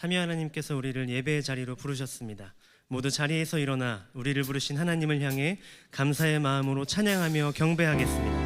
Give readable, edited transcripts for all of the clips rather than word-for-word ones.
삼위 하나님께서 우리를 예배의 자리로 부르셨습니다. 모두 자리에서 일어나 우리를 부르신 하나님을 향해 감사의 마음으로 찬양하며 경배하겠습니다.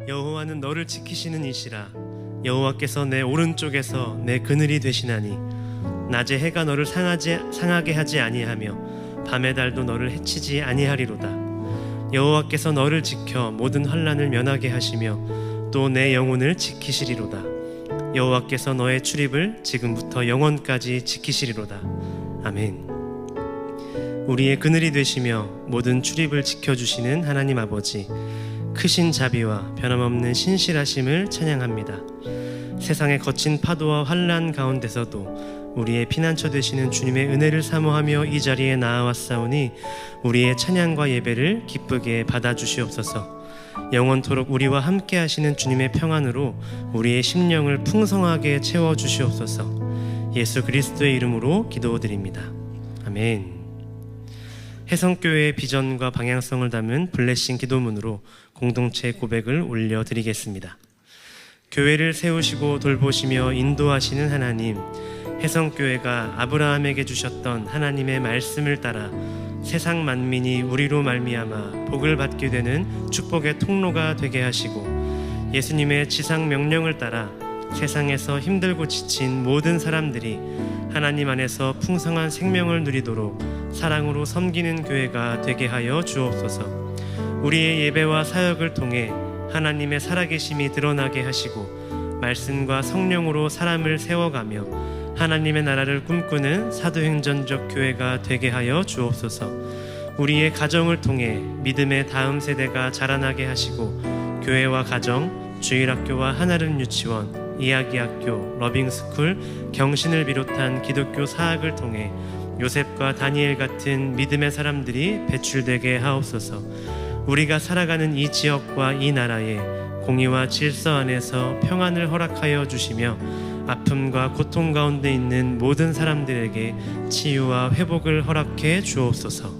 여호와는 너를 지키시는 이시라. 여호와께서 내 오른쪽에서 내 그늘이 되시나니 낮에 해가 너를 상하게 하지 아니하며 밤의 달도 너를 해치지 아니하리로다. 여호와께서 너를 지켜 모든 환난을 면하게 하시며 또 내 영혼을 지키시리로다. 여호와께서 너의 출입을 지금부터 영원까지 지키시리로다. 아멘. 우리의 그늘이 되시며 모든 출입을 지켜주시는 하나님 아버지, 크신 자비와 변함없는 신실하심을 찬양합니다. 세상의 거친 파도와 환난 가운데서도 우리의 피난처 되시는 주님의 은혜를 사모하며 이 자리에 나아왔사오니 우리의 찬양과 예배를 기쁘게 받아주시옵소서. 영원토록 우리와 함께 하시는 주님의 평안으로 우리의 심령을 풍성하게 채워주시옵소서. 예수 그리스도의 이름으로 기도드립니다. 아멘. 해성교회의 비전과 방향성을 담은 블레싱 기도문으로 공동체 고백을 올려드리겠습니다. 교회를 세우시고 돌보시며 인도하시는 하나님, 해성교회가 아브라함에게 주셨던 하나님의 말씀을 따라 세상 만민이 우리로 말미암아 복을 받게 되는 축복의 통로가 되게 하시고, 예수님의 지상 명령을 따라 세상에서 힘들고 지친 모든 사람들이 하나님 안에서 풍성한 생명을 누리도록 사랑으로 섬기는 교회가 되게 하여 주옵소서. 우리의 예배와 사역을 통해 하나님의 살아계심이 드러나게 하시고 말씀과 성령으로 사람을 세워가며 하나님의 나라를 꿈꾸는 사도행전적 교회가 되게 하여 주옵소서. 우리의 가정을 통해 믿음의 다음 세대가 자라나게 하시고 교회와 가정, 주일학교와 한아름 유치원, 이야기학교, 러빙스쿨, 경신을 비롯한 기독교 사학을 통해 요셉과 다니엘 같은 믿음의 사람들이 배출되게 하옵소서. 우리가 살아가는 이 지역과 이 나라에 공의와 질서 안에서 평안을 허락하여 주시며 아픔과 고통 가운데 있는 모든 사람들에게 치유와 회복을 허락해 주옵소서.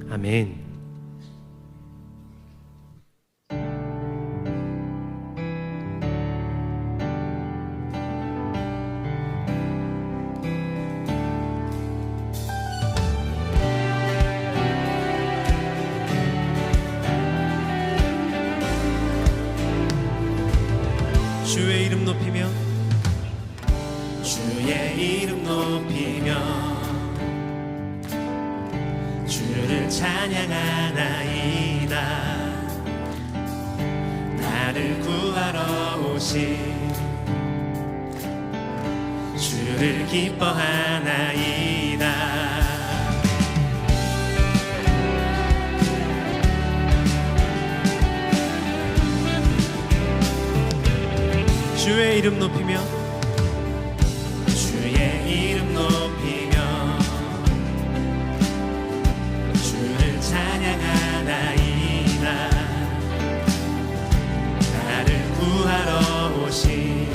아멘. 주의 이름 높이며 주의 이름 높이며 주를 찬양하나이다. 나를 구하러 오신 주를 기뻐하나이다. 주의 이름 높이며 주의 이름 높이며 주를 찬양하나이다. 나를 구하러 오신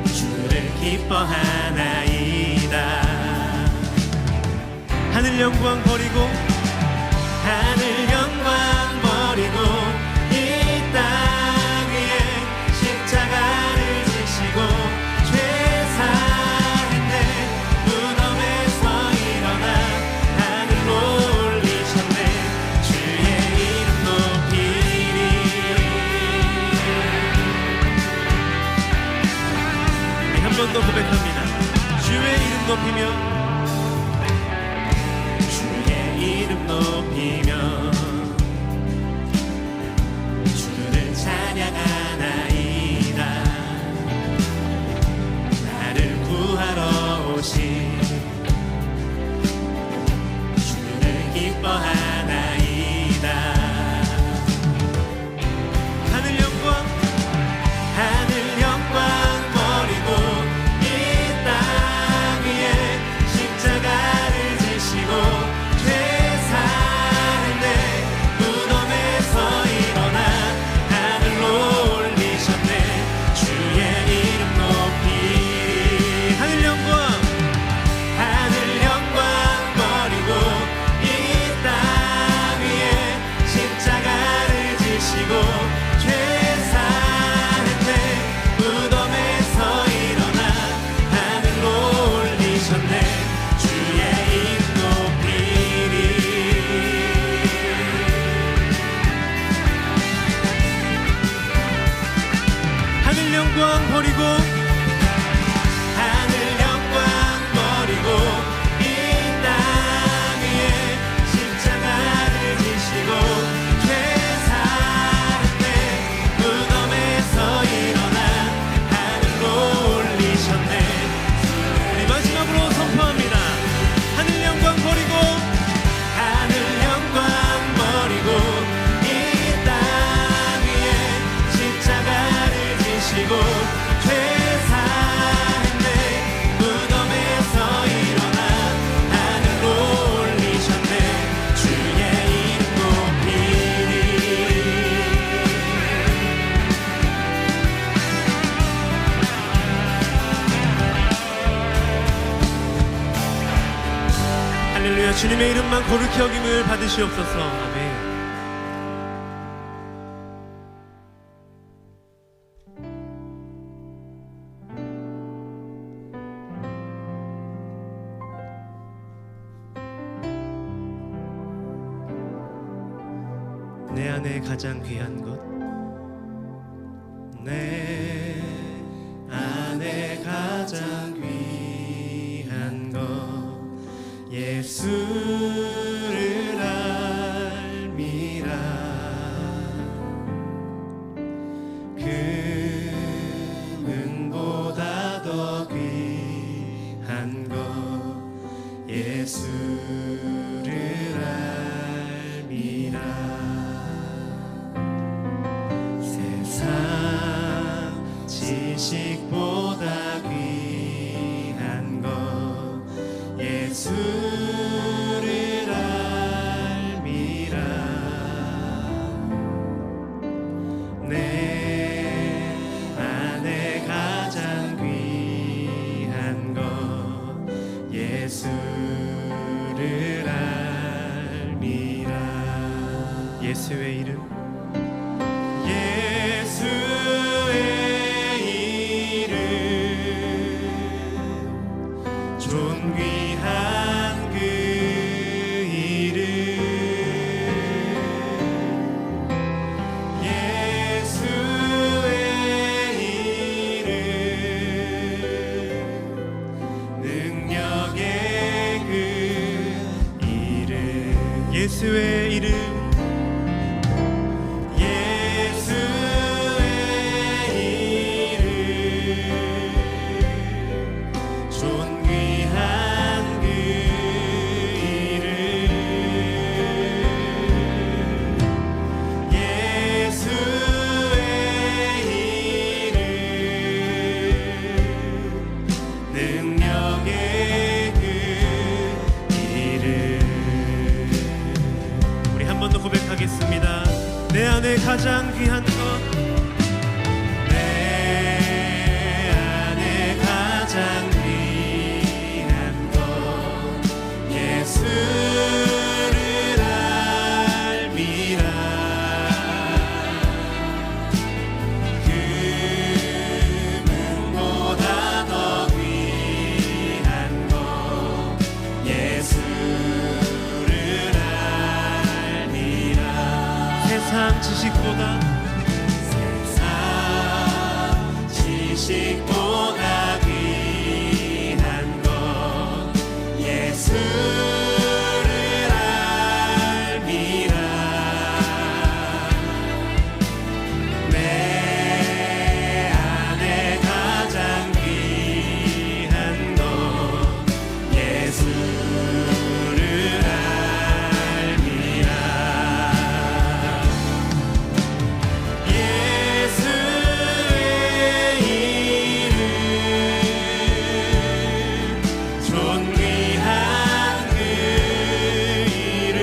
주를 기뻐하나이다. 하늘 영광 버리고 하늘 영광 버리고 이 땅 십자가를 지시고 죄 사했네. 무덤에서 일어나 하늘로 올리셨네. 주의 이름 높이리. 한 번 더 고백합니다. 주의 이름 높이며 주의 이름 높이며 주를 찬양하나이다. 나를 구하러 오신 주를 기뻐하나이다. 하늘 영광 하늘 영광 버리고 이 땅 위에 십자가를 지시고 죄 사했네. 무덤에서 일어나 하늘로 올리셨네. 주의 이름 높이리. 하늘 영광 버리고 이 땅 위에 십자가를 지시고 죄 사했네. 무덤에서 일어나 하늘로 올리셨네. 주의 이름 높이리. 하늘 영광 버리고 하늘 영광 버리고 이 땅 위에 십자가를 지시고 죄 사했네. 무덤에서 일어나 하늘로 올리셨네. 우리 마지막으로 선포합니다. 하늘 영광 버리고 하늘 영광 버리고 이 땅 위에 십자가를 지시고 죄 사했네. 무덤에서 일어나 하늘로 올리셨네. 주의 이름 높이리. 할렐루야. 주님의 이름만 거룩히 여김을 받으시옵소서. 아멘. 내 안에 가장 귀한 것, 내 안에 가장 귀한 것, 예수를 알미라. 금은보다 더 귀한 것, 예수를 알미라. 세상 지식보다 귀한 것, 예수를 알미라. 내 안에 가장 귀한 것, 예수를 알미라. 예수의 이름, 예수의 이름, 존귀한 그 이름, 예수의 이름, 능력의 그 이름, 예수의 이름, 예수의 이름, 가장 귀한 것 내 안에 가장 귀한 것 예수를 알미라 금은보다 더 귀한 것 예수를 알미라 세상 지식보다 귀한 것 예수를 알미라 내 안에 가장 귀한 것 예수를 알미라 예수의 이름 존귀한 그 이름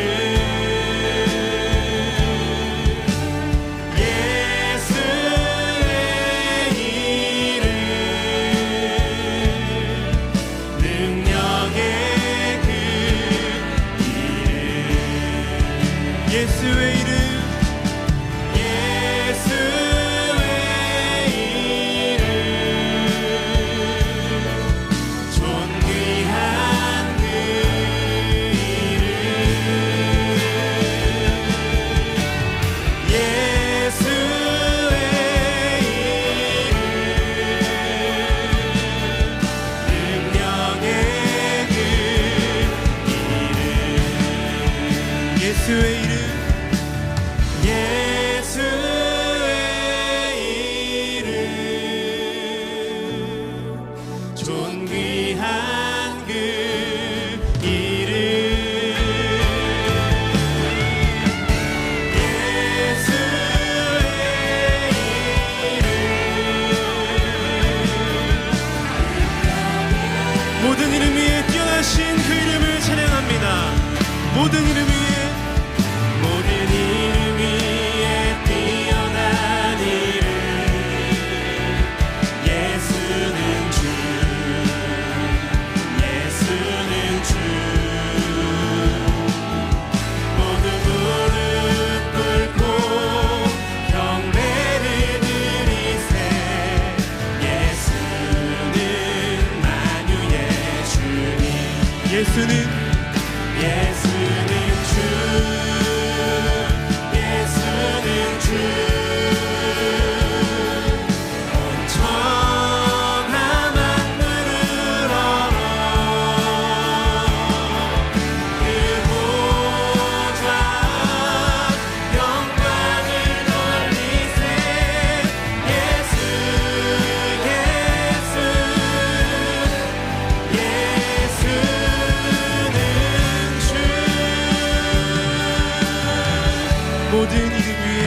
예수의 이름 능력의 그 이름 예수의 이름 존귀한 그 이름 모든 이름 위에 뛰어나신 그 이름을 찬양합니다. 모든 이름 위에 모든 이름 위에 뛰어난 이름 예수는 주 예수는 주 모두 무릎 꿇고 경배를 드리세 예수는 만유의 주님 예수는 주 예수는 주 온 천하 만물을 얼어 그 보좌 영광을 돌리세 예수 예수는 주 모든 이름 위에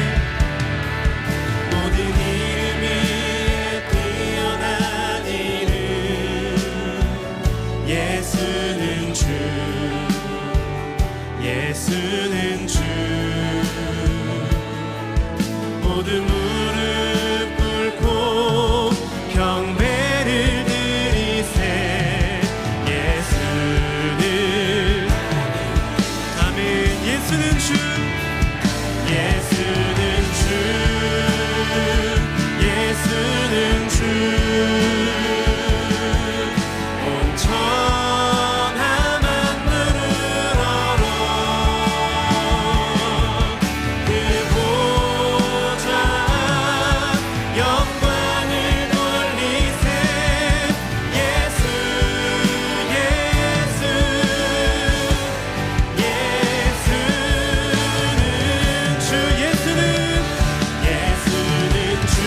모든 이름 위에 뛰어난 이름 예수는 주 예수는 주 모든 무릎 꿇고 경배를 드리세 예수는 아멘 예수는 주 예수는 주 예수는 주 온 천하 만물을 얼어 그 보좌 영광을 돌리세 예수 예수는 주 예수는 주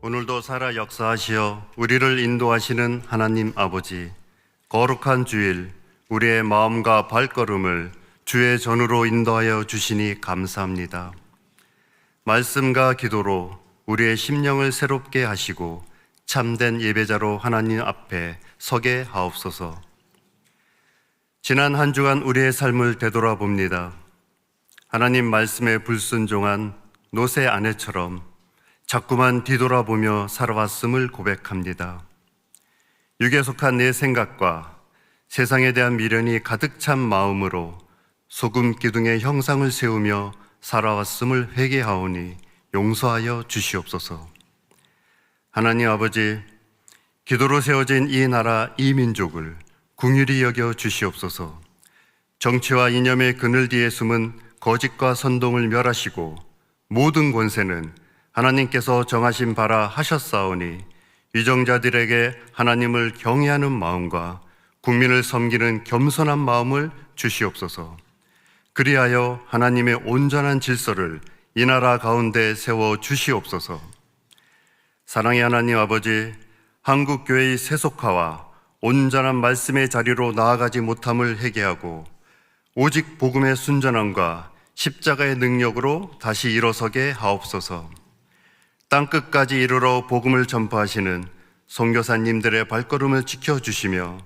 오늘도 살아 역사하시어 우리를 인도하시는 하나님 아버지, 거룩한 주일 우리의 마음과 발걸음을 주의 전으로 인도하여 주시니 감사합니다. 말씀과 기도로 우리의 심령을 새롭게 하시고 참된 예배자로 하나님 앞에 서게 하옵소서. 지난 한 주간 우리의 삶을 되돌아봅니다. 하나님 말씀에 불순종한 롯의 아내처럼 자꾸만 뒤돌아보며 살아왔음을 고백합니다. 육에 속한 내 생각과 세상에 대한 미련이 가득 찬 마음으로 소금 기둥의 형상을 세우며 살아왔음을 회개하오니 용서하여 주시옵소서. 하나님 아버지, 기도로 세워진 이 나라 이 민족을 긍휼히 여겨 주시옵소서. 정치와 이념의 그늘 뒤에 숨은 거짓과 선동을 멸하시고 모든 권세는 하나님께서 정하신 바라 하셨사오니 위정자들에게 하나님을 경외하는 마음과 국민을 섬기는 겸손한 마음을 주시옵소서. 그리하여 하나님의 온전한 질서를 이 나라 가운데 세워 주시옵소서. 사랑의 하나님 아버지, 한국교회의 세속화와 온전한 말씀의 자리로 나아가지 못함을 회개하고 오직 복음의 순전함과 십자가의 능력으로 다시 일어서게 하옵소서. 땅끝까지 이르러 복음을 전파하시는 선교사님들의 발걸음을 지켜주시며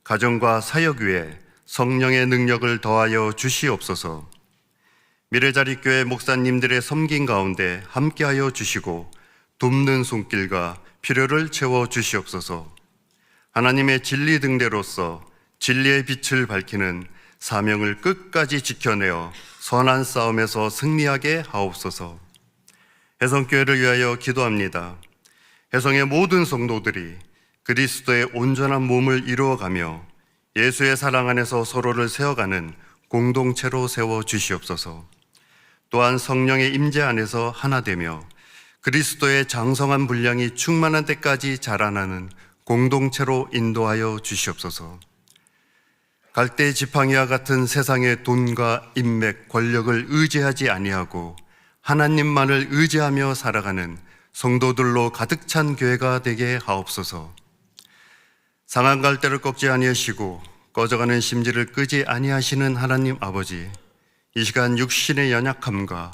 가정과 사역 위에 성령의 능력을 더하여 주시옵소서. 미래자리교회 목사님들의 섬긴 가운데 함께하여 주시고 돕는 손길과 필요를 채워 주시옵소서. 하나님의 진리 등대로서 진리의 빛을 밝히는 사명을 끝까지 지켜내어 선한 싸움에서 승리하게 하옵소서. 혜성교회를 위하여 기도합니다. 혜성의 모든 성도들이 그리스도의 온전한 몸을 이루어가며 예수의 사랑 안에서 서로를 세워가는 공동체로 세워 주시옵소서. 또한 성령의 임재 안에서 하나 되며 그리스도의 장성한 분량이 충만한 때까지 자라나는 공동체로 인도하여 주시옵소서. 갈대 지팡이와 같은 세상의 돈과 인맥, 권력을 의지하지 아니하고 하나님만을 의지하며 살아가는 성도들로 가득 찬 교회가 되게 하옵소서. 상한 갈대를 꺾지 아니하시고 꺼져가는 심지를 끄지 아니하시는 하나님 아버지, 이 시간 육신의 연약함과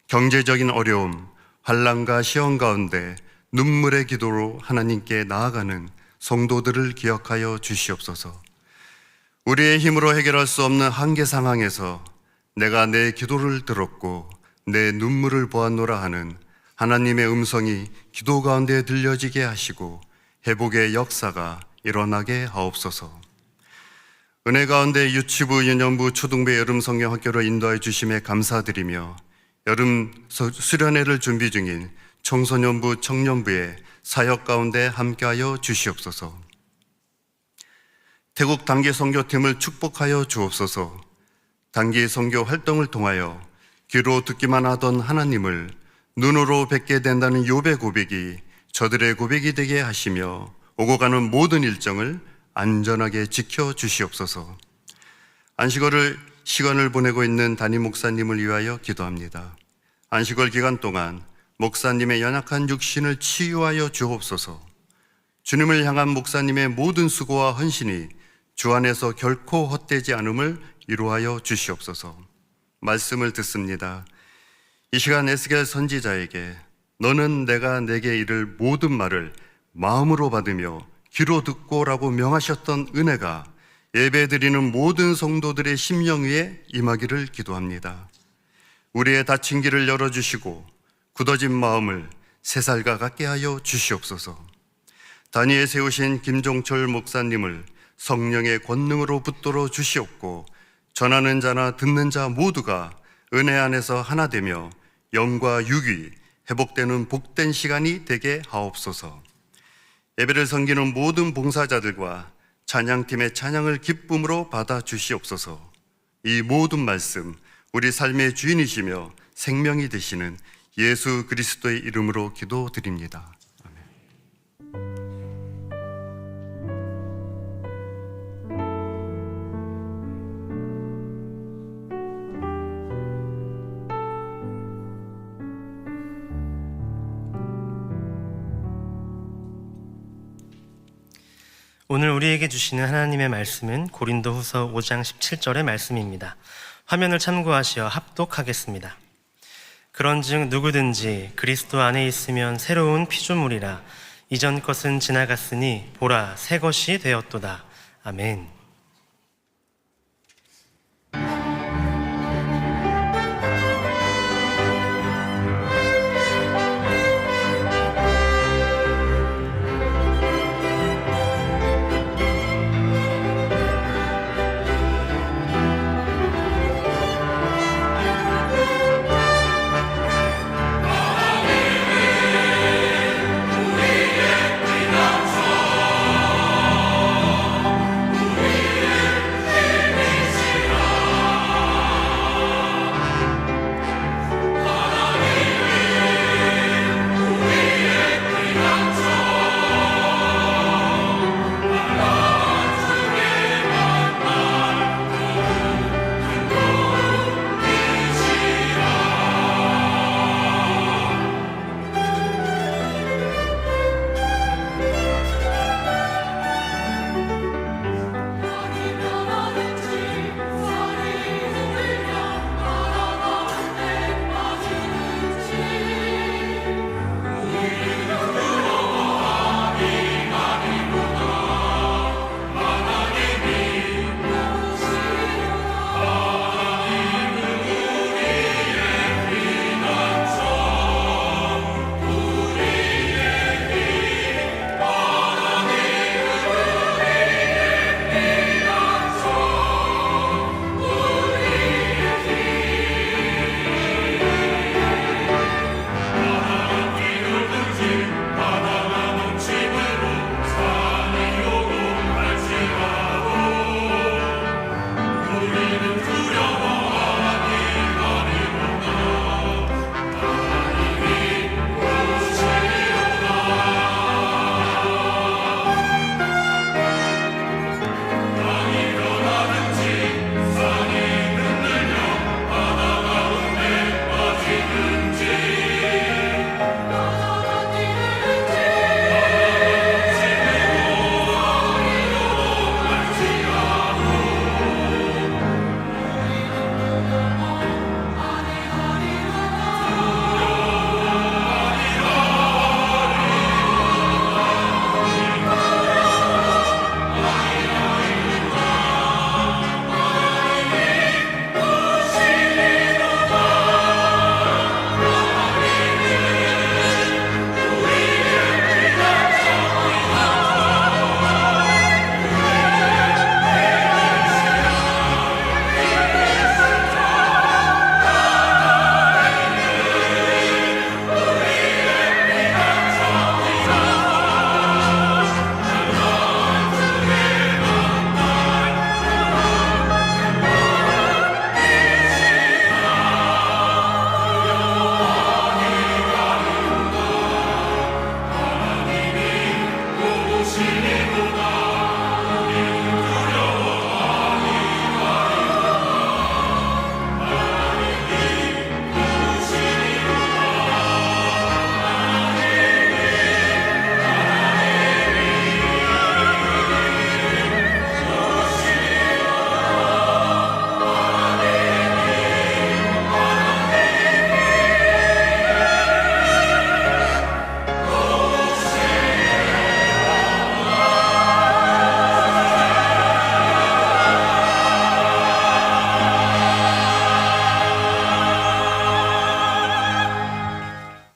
경제적인 어려움, 환난과 시험 가운데 눈물의 기도로 하나님께 나아가는 성도들을 기억하여 주시옵소서. 우리의 힘으로 해결할 수 없는 한계 상황에서 내가 내 기도를 들었고 내 눈물을 보았노라 하는 하나님의 음성이 기도 가운데 들려지게 하시고 회복의 역사가 일어나게 하옵소서. 은혜 가운데 유치부, 유년부, 초등부, 여름 성경학교로 인도해 주심에 감사드리며 여름 수련회를 준비 중인 청소년부, 청년부의 사역 가운데 함께하여 주시옵소서. 태국 단기 선교팀을 축복하여 주옵소서. 단기 선교 활동을 통하여 귀로 듣기만 하던 하나님을 눈으로 뵙게 된다는 욥의 고백이 저들의 고백이 되게 하시며 오고 가는 모든 일정을 안전하게 지켜 주시옵소서. 안식월을 시간을 보내고 있는 담임 목사님을 위하여 기도합니다. 안식월 기간 동안 목사님의 연약한 육신을 치유하여 주옵소서. 주님을 향한 목사님의 모든 수고와 헌신이 주 안에서 결코 헛되지 않음을 이루하여 주시옵소서. 말씀을 듣습니다. 이 시간 에스겔 선지자에게 너는 내가 내게 이를 모든 말을 마음으로 받으며 귀로 듣고라고 명하셨던 은혜가 예배드리는 모든 성도들의 심령 위에 임하기를 기도합니다. 우리의 닫힌 길을 열어주시고 굳어진 마음을 새살과 같게 하여 주시옵소서. 단위에 세우신 김종철 목사님을 성령의 권능으로 붙들어 주시옵고 전하는 자나 듣는 자 모두가 은혜 안에서 하나 되며 영과 육이 회복되는 복된 시간이 되게 하옵소서. 예배를 섬기는 모든 봉사자들과 찬양팀의 찬양을 기쁨으로 받아 주시옵소서. 이 모든 말씀 우리 삶의 주인이시며 생명이 되시는 예수 그리스도의 이름으로 기도드립니다. 오늘 우리에게 주시는 하나님의 말씀은 고린도후서 5장 17절의 말씀입니다. 화면을 참고하시어 합독하겠습니다. 그런즉 누구든지 그리스도 안에 있으면 새로운 피조물이라. 이전 것은 지나갔으니 보라 새 것이 되었도다. 아멘.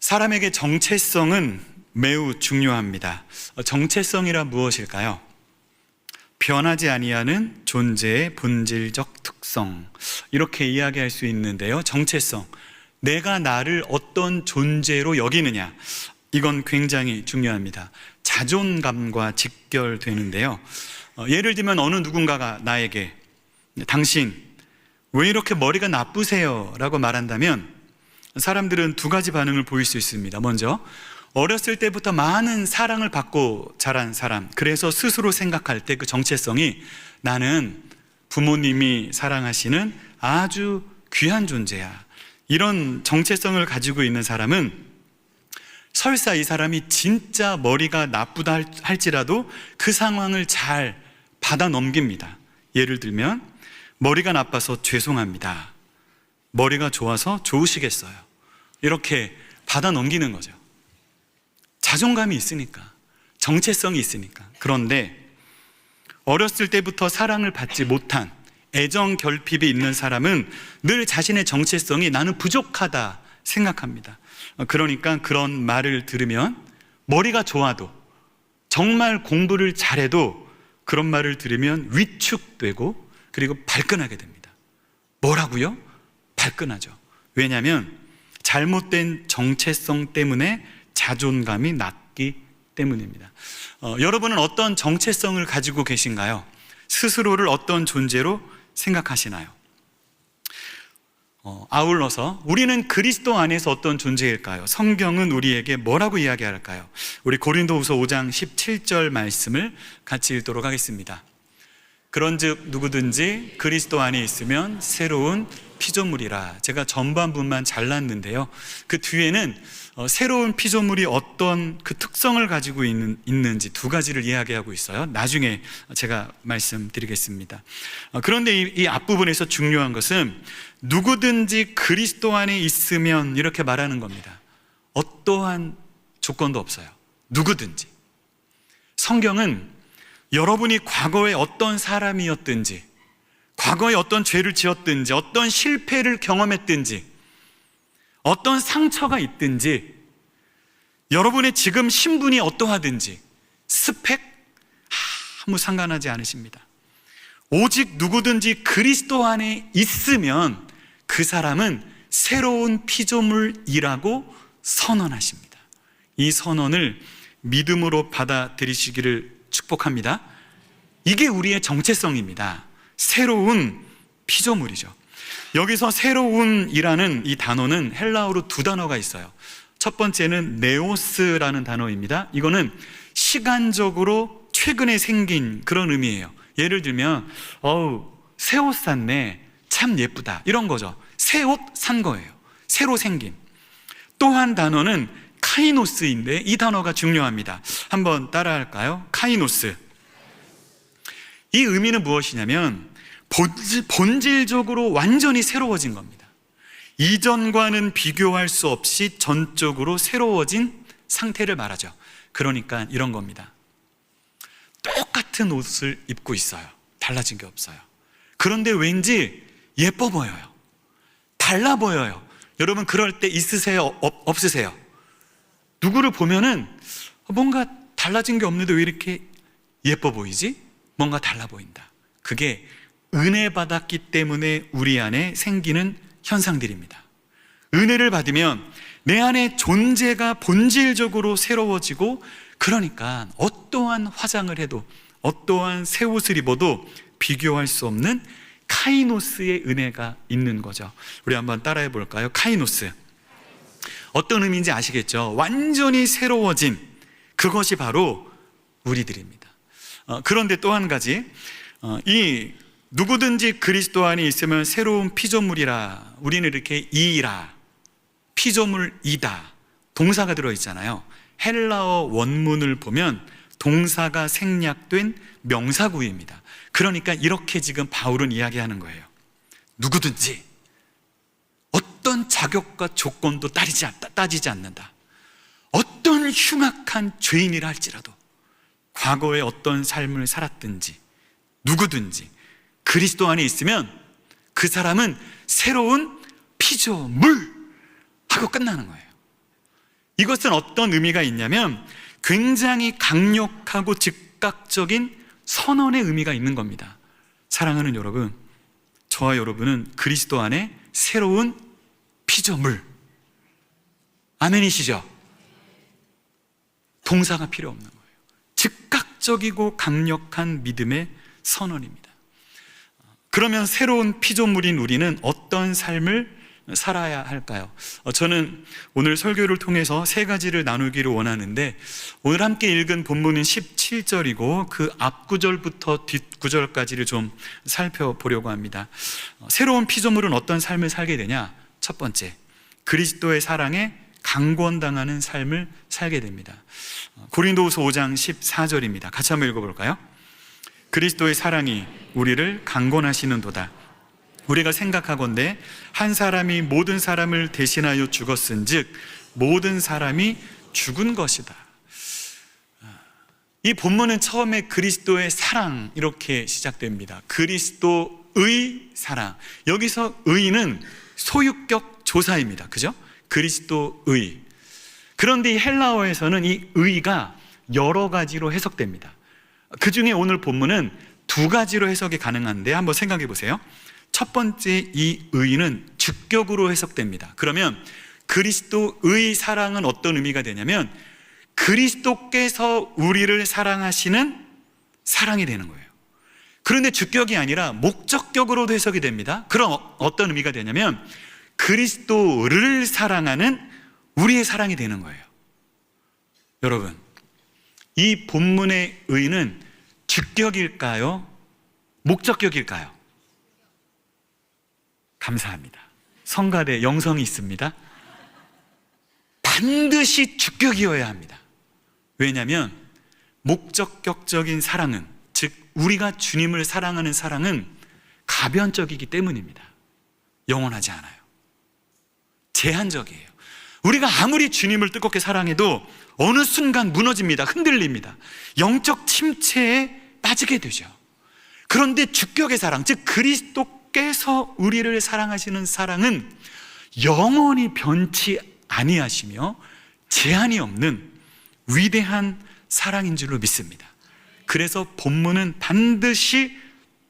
사람에게 정체성은 매우 중요합니다. 정체성이란 무엇일까요? 변하지 아니하는 존재의 본질적 특성, 이렇게 이야기할 수 있는데요. 정체성, 내가 나를 어떤 존재로 여기느냐, 이건 굉장히 중요합니다. 자존감과 직결되는데요. 예를 들면 어느 누군가가 나에게 당신 왜 이렇게 머리가 나쁘세요? 라고 말한다면 사람들은 두 가지 반응을 보일 수 있습니다. 먼저 어렸을 때부터 많은 사랑을 받고 자란 사람, 그래서 스스로 생각할 때 그 정체성이 나는 부모님이 사랑하시는 아주 귀한 존재야, 이런 정체성을 가지고 있는 사람은 설사 이 사람이 진짜 머리가 나쁘다 할지라도 그 상황을 잘 받아 넘깁니다. 예를 들면 머리가 나빠서 죄송합니다. 머리가 좋아서 좋으시겠어요. 이렇게 받아 넘기는 거죠. 자존감이 있으니까, 정체성이 있으니까. 그런데 어렸을 때부터 사랑을 받지 못한 애정 결핍이 있는 사람은 늘 자신의 정체성이 나는 부족하다 생각합니다. 그러니까 그런 말을 들으면 머리가 좋아도, 정말 공부를 잘해도 그런 말을 들으면 위축되고 그리고 발끈하게 됩니다. 뭐라고요? 발끈하죠. 왜냐하면 잘못된 정체성 때문에 자존감이 낮기 때문입니다. 여러분은 어떤 정체성을 가지고 계신가요? 스스로를 어떤 존재로 생각하시나요? 아울러서 우리는 그리스도 안에서 어떤 존재일까요? 성경은 우리에게 뭐라고 이야기할까요? 우리 고린도후서 5장 17절 말씀을 같이 읽도록 하겠습니다. 그런즉 누구든지 그리스도 안에 있으면 새로운 피조물이라. 제가 전반부만 잘랐는데요, 그 뒤에는 새로운 피조물이 어떤 그 특성을 가지고 있는지 두 가지를 이야기하고 있어요. 나중에 제가 말씀드리겠습니다. 그런데 이 앞부분에서 중요한 것은 누구든지 그리스도 안에 있으면 이렇게 말하는 겁니다. 어떠한 조건도 없어요. 누구든지. 성경은 여러분이 과거에 어떤 사람이었든지, 과거에 어떤 죄를 지었든지, 어떤 실패를 경험했든지, 어떤 상처가 있든지, 여러분의 지금 신분이 어떠하든지 스펙 아무 상관하지 않으십니다. 오직 누구든지 그리스도 안에 있으면 그 사람은 새로운 피조물이라고 선언하십니다. 이 선언을 믿음으로 받아들이시기를 축복합니다. 이게 우리의 정체성입니다. 새로운 피조물이죠. 여기서 새로운이라는 이 단어는 헬라어로 두 단어가 있어요. 첫 번째는 네오스라는 단어입니다. 이거는 시간적으로 최근에 생긴 그런 의미예요. 예를 들면 새 옷 샀네, 참 예쁘다, 이런 거죠. 새 옷 산 거예요. 새로 생긴. 또 한 단어는 카이노스인데 이 단어가 중요합니다. 한번 따라할까요? 카이노스. 이 의미는 무엇이냐면 본질적으로 완전히 새로워진 겁니다. 이전과는 비교할 수 없이 전적으로 새로워진 상태를 말하죠. 그러니까 이런 겁니다. 똑같은 옷을 입고 있어요. 달라진 게 없어요. 그런데 왠지 예뻐 보여요. 달라 보여요. 여러분 그럴 때 있으세요? 없으세요? 누구를 보면은 뭔가 달라진 게 없는데 왜 이렇게 예뻐 보이지? 뭔가 달라 보인다. 그게 은혜 받았기 때문에 우리 안에 생기는 현상들입니다. 은혜를 받으면 내 안에 존재가 본질적으로 새로워지고, 그러니까 어떠한 화장을 해도, 어떠한 새 옷을 입어도 비교할 수 없는 카이노스의 은혜가 있는 거죠. 우리 한번 따라해 볼까요? 카이노스. 어떤 의미인지 아시겠죠? 완전히 새로워진 그것이 바로 우리들입니다. 그런데 또 한 가지, 이 누구든지 그리스도 안에 있으면 새로운 피조물이라, 우리는 이렇게 이라, 피조물이다, 동사가 들어있잖아요. 헬라어 원문을 보면 동사가 생략된 명사구입니다. 그러니까 이렇게 지금 바울은 이야기하는 거예요. 누구든지 어떤 자격과 조건도 따지지 않는다. 어떤 흉악한 죄인이라 할지라도, 과거에 어떤 삶을 살았든지, 누구든지 그리스도 안에 있으면 그 사람은 새로운 피조물 하고 끝나는 거예요. 이것은 어떤 의미가 있냐면 굉장히 강력하고 즉각적인 선언의 의미가 있는 겁니다. 사랑하는 여러분, 저와 여러분은 그리스도 안에 새로운 피조물. 아멘이시죠? 동사가 필요 없는 거예요. 즉각적이고 강력한 믿음의 선언입니다. 그러면 새로운 피조물인 우리는 어떤 삶을 살아야 할까요? 저는 오늘 설교를 통해서 세 가지를 나누기를 원하는데, 오늘 함께 읽은 본문은 17절이고 그 앞구절부터 뒷구절까지를 좀 살펴보려고 합니다. 새로운 피조물은 어떤 삶을 살게 되냐? 첫 번째, 그리스도의 사랑에 강권당하는 삶을 살게 됩니다. 고린도후서 5장 14절입니다. 같이 한번 읽어볼까요? 그리스도의 사랑이 우리를 강권하시는도다. 우리가 생각하건대 한 사람이 모든 사람을 대신하여 죽었은즉 모든 사람이 죽은 것이다. 이 본문은 처음에 그리스도의 사랑 이렇게 시작됩니다. 그리스도의 사랑. 여기서 의는 소유격 조사입니다. 그죠? 그리스도의. 그런데 이 헬라어에서는 이 의가 여러 가지로 해석됩니다. 그 중에 오늘 본문은 두 가지로 해석이 가능한데 한번 생각해 보세요. 첫 번째, 이 의는 주격으로 해석됩니다. 그러면 그리스도의 사랑은 어떤 의미가 되냐면 그리스도께서 우리를 사랑하시는 사랑이 되는 거예요. 그런데 주격이 아니라 목적격으로도 해석이 됩니다. 그럼 어떤 의미가 되냐면 그리스도를 사랑하는 우리의 사랑이 되는 거예요. 여러분, 이 본문의 의는 주격일까요? 목적격일까요? 감사합니다. 성가대 영성이 있습니다. 반드시 주격이어야 합니다. 왜냐하면 목적격적인 사랑은, 즉 우리가 주님을 사랑하는 사랑은 가변적이기 때문입니다. 영원하지 않아요. 제한적이에요. 우리가 아무리 주님을 뜨겁게 사랑해도 어느 순간 무너집니다. 흔들립니다. 영적 침체에 빠지게 되죠. 그런데 주격의 사랑, 즉 그리스도께서 우리를 사랑하시는 사랑은 영원히 변치 아니하시며 제한이 없는 위대한 사랑인 줄로 믿습니다. 그래서 본문은 반드시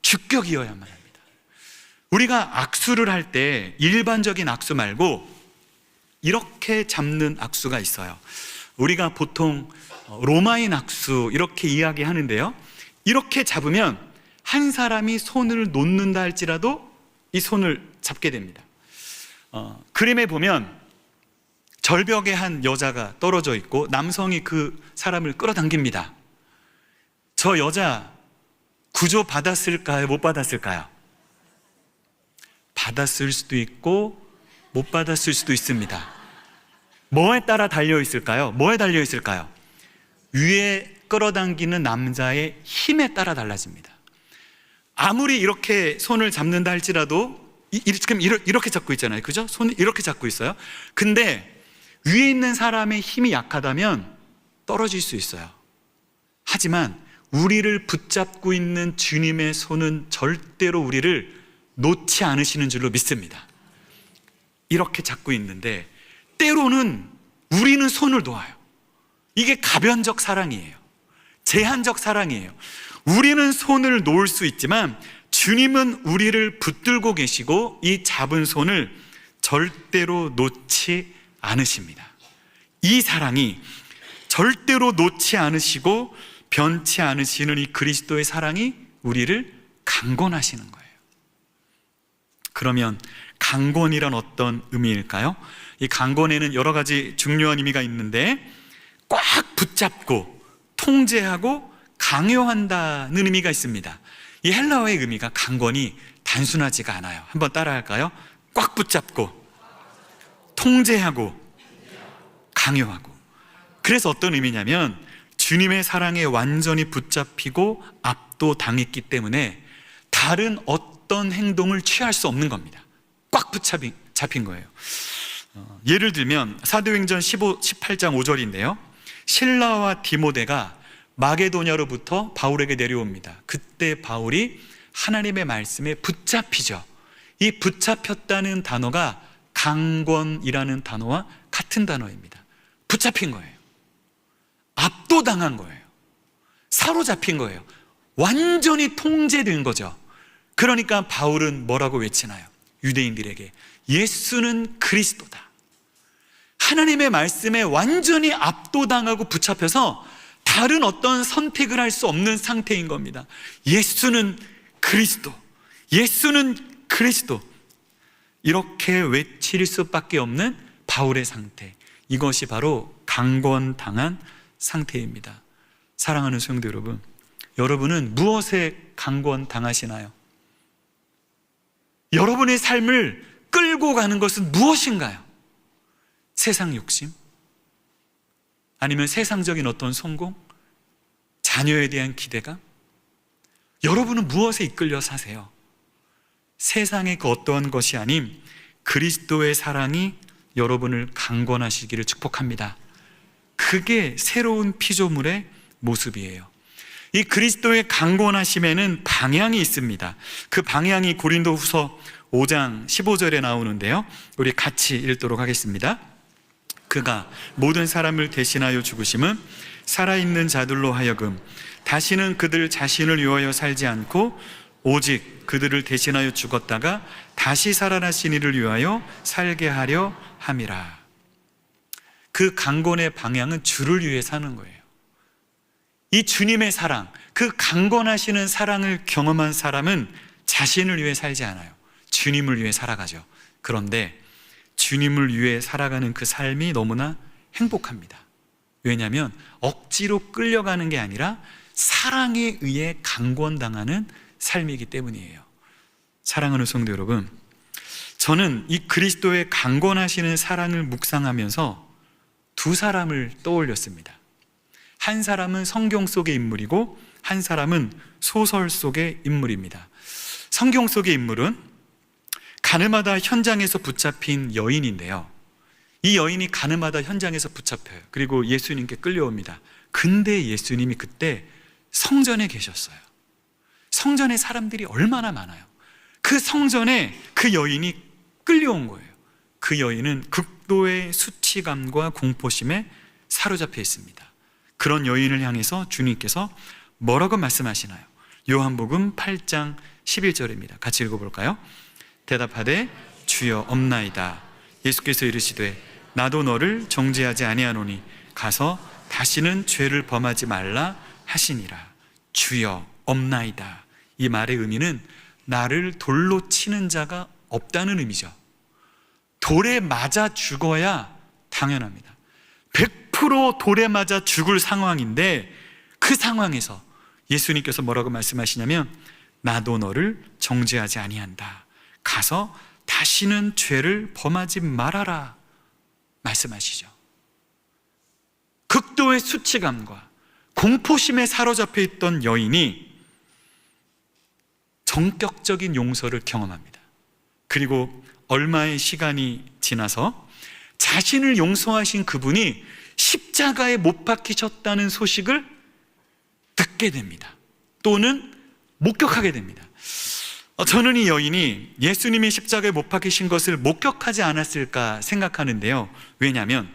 주격이어야만 합니다. 우리가 악수를 할 때 일반적인 악수 말고 이렇게 잡는 악수가 있어요. 우리가 보통 로마인 악수 이렇게 이야기하는데요, 이렇게 잡으면 한 사람이 손을 놓는다 할지라도 이 손을 잡게 됩니다. 그림에 보면 절벽에 한 여자가 떨어져 있고 남성이 그 사람을 끌어당깁니다. 저 여자 구조 받았을까요? 못 받았을까요? 받았을 수도 있고 못 받았을 수도 있습니다. 뭐에 따라 달려 있을까요? 뭐에 달려 있을까요? 위에 끌어당기는 남자의 힘에 따라 달라집니다. 아무리 이렇게 손을 잡는다 할지라도 지금 이렇게 잡고 있잖아요. 그죠? 손을 이렇게 잡고 있어요. 근데 위에 있는 사람의 힘이 약하다면 떨어질 수 있어요. 하지만 우리를 붙잡고 있는 주님의 손은 절대로 우리를 놓지 않으시는 줄로 믿습니다. 이렇게 잡고 있는데 때로는 우리는 손을 놓아요. 이게 가변적 사랑이에요. 제한적 사랑이에요. 우리는 손을 놓을 수 있지만 주님은 우리를 붙들고 계시고 이 잡은 손을 절대로 놓지 않으십니다. 이 사랑이 절대로 놓지 않으시고 변치 않으시는 이 그리스도의 사랑이 우리를 강권하시는 거예요. 그러면 강권이란 어떤 의미일까요? 이 강권에는 여러 가지 중요한 의미가 있는데 꽉 붙잡고 통제하고 강요한다는 의미가 있습니다. 이 헬라어의 의미가 강권이 단순하지가 않아요. 한번 따라할까요? 꽉 붙잡고 통제하고 강요하고. 그래서 어떤 의미냐면 주님의 사랑에 완전히 붙잡히고 압도당했기 때문에 다른 어떤 행동을 취할 수 없는 겁니다. 꽉 붙잡힌 거예요. 예를 들면 사도행전 18장 5절인데요, 실라와 디모데가 마게도냐로부터 바울에게 내려옵니다. 그때 바울이 하나님의 말씀에 붙잡히죠. 이 붙잡혔다는 단어가 강권이라는 단어와 같은 단어입니다. 붙잡힌 거예요. 압도당한 거예요. 사로잡힌 거예요. 완전히 통제된 거죠. 그러니까 바울은 뭐라고 외치나요? 유대인들에게 예수는 그리스도다. 하나님의 말씀에 완전히 압도당하고 붙잡혀서 다른 어떤 선택을 할 수 없는 상태인 겁니다. 예수는 그리스도, 예수는 그리스도, 이렇게 외칠 수밖에 없는 바울의 상태, 이것이 바로 강권당한 상태입니다. 사랑하는 성도 여러분, 여러분은 무엇에 강권당하시나요? 여러분의 삶을 끌고 가는 것은 무엇인가요? 세상 욕심? 아니면 세상적인 어떤 성공? 자녀에 대한 기대감? 여러분은 무엇에 이끌려 사세요? 세상의 그 어떠한 것이 아닌 그리스도의 사랑이 여러분을 강권하시기를 축복합니다. 그게 새로운 피조물의 모습이에요. 이 그리스도의 강권하심에는 방향이 있습니다. 그 방향이 고린도후서 5장 15절에 나오는데요, 우리 같이 읽도록 하겠습니다. 그가 모든 사람을 대신하여 죽으심은 살아있는 자들로 하여금 다시는 그들 자신을 위하여 살지 않고 오직 그들을 대신하여 죽었다가 다시 살아나신 이를 위하여 살게 하려 함이라. 그 강권의 방향은 주를 위해 사는 거예요. 이 주님의 사랑, 그 강권하시는 사랑을 경험한 사람은 자신을 위해 살지 않아요. 주님을 위해 살아가죠. 그런데 주님을 위해 살아가는 그 삶이 너무나 행복합니다. 왜냐하면 억지로 끌려가는 게 아니라 사랑에 의해 강권당하는 삶이기 때문이에요. 사랑하는 성도 여러분, 저는 이 그리스도의 강권하시는 사랑을 묵상하면서 두 사람을 떠올렸습니다. 한 사람은 성경 속의 인물이고 한 사람은 소설 속의 인물입니다. 성경 속의 인물은 가늠하다 현장에서 붙잡힌 여인인데요, 이 여인이 가늠하다 현장에서 붙잡혀요. 그리고 예수님께 끌려옵니다. 근데 예수님이 그때 성전에 계셨어요. 성전에 사람들이 얼마나 많아요. 그 성전에 그 여인이 끌려온 거예요. 그 여인은 극도의 수치감과 공포심에 사로잡혀 있습니다. 그런 여인을 향해서 주님께서 뭐라고 말씀하시나요? 요한복음 8장 11절입니다. 같이 읽어볼까요? 대답하되 주여 없나이다. 예수께서 이르시되 나도 너를 정죄하지 아니하노니 가서 다시는 죄를 범하지 말라 하시니라. 주여 없나이다. 이 말의 의미는 나를 돌로 치는 자가 없다는 의미죠. 돌에 맞아 죽어야 당연합니다. 100% 돌에 맞아 죽을 상황인데 그 상황에서 예수님께서 뭐라고 말씀하시냐면 나도 너를 정죄하지 아니한다. 가서 다시는 죄를 범하지 말아라 말씀하시죠. 극도의 수치감과 공포심에 사로잡혀 있던 여인이 전격적인 용서를 경험합니다. 그리고 얼마의 시간이 지나서 자신을 용서하신 그분이 십자가에 못 박히셨다는 소식을 듣게 됩니다. 또는 목격하게 됩니다. 저는 이 여인이 예수님이 십자가에 못 박히신 것을 목격하지 않았을까 생각하는데요. 왜냐하면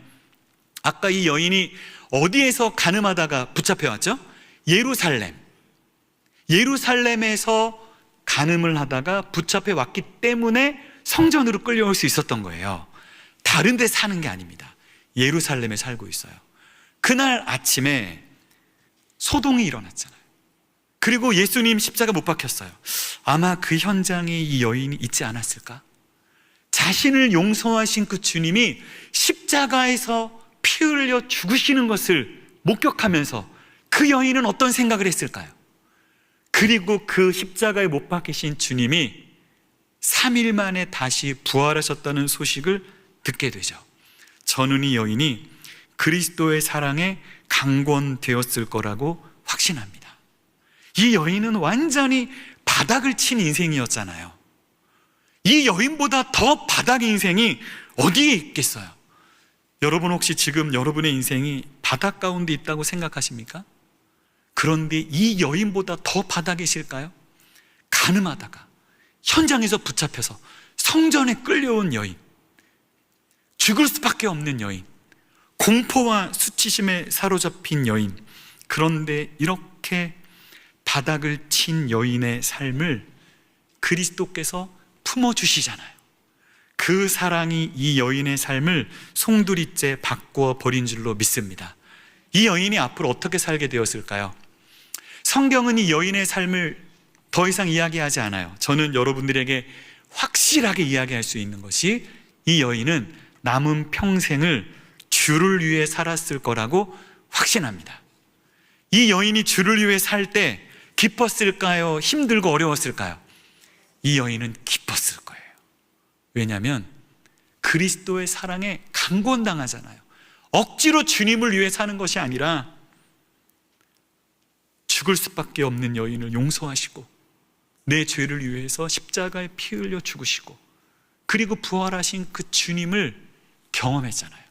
아까 이 여인이 어디에서 가늠하다가 붙잡혀왔죠? 예루살렘에서 간음을 하다가 붙잡혀 왔기 때문에 성전으로 끌려올 수 있었던 거예요. 다른 데 사는 게 아닙니다. 예루살렘에 살고 있어요. 그날 아침에 소동이 일어났잖아요. 그리고 예수님 십자가 못 박혔어요. 아마 그 현장에 이 여인이 있지 않았을까? 자신을 용서하신 그 주님이 십자가에서 피 흘려 죽으시는 것을 목격하면서 그 여인은 어떤 생각을 했을까요? 그리고 그 십자가에 못 박히신 주님이 3일 만에 다시 부활하셨다는 소식을 듣게 되죠. 저는 이 여인이 그리스도의 사랑에 강권되었을 거라고 확신합니다. 이 여인은 완전히 바닥을 친 인생이었잖아요. 이 여인보다 더 바닥 인생이 어디에 있겠어요? 여러분 혹시 지금 여러분의 인생이 바닥 가운데 있다고 생각하십니까? 그런데 이 여인보다 더 바닥이실까요? 가늠하다가 현장에서 붙잡혀서 성전에 끌려온 여인, 죽을 수밖에 없는 여인, 공포와 수치심에 사로잡힌 여인, 그런데 이렇게 바닥을 친 여인의 삶을 그리스도께서 품어주시잖아요. 그 사랑이 이 여인의 삶을 송두리째 바꾸어 버린 줄로 믿습니다. 이 여인이 앞으로 어떻게 살게 되었을까요? 성경은 이 여인의 삶을 더 이상 이야기하지 않아요. 저는 여러분들에게 확실하게 이야기할 수 있는 것이 이 여인은 남은 평생을 주를 위해 살았을 거라고 확신합니다. 이 여인이 주를 위해 살 때 기뻤을까요? 힘들고 어려웠을까요? 이 여인은 기뻤을 거예요. 왜냐하면 그리스도의 사랑에 강권당하잖아요. 억지로 주님을 위해 사는 것이 아니라 죽을 수밖에 없는 여인을 용서하시고 내 죄를 위해서 십자가에 피 흘려 죽으시고 그리고 부활하신 그 주님을 경험했잖아요.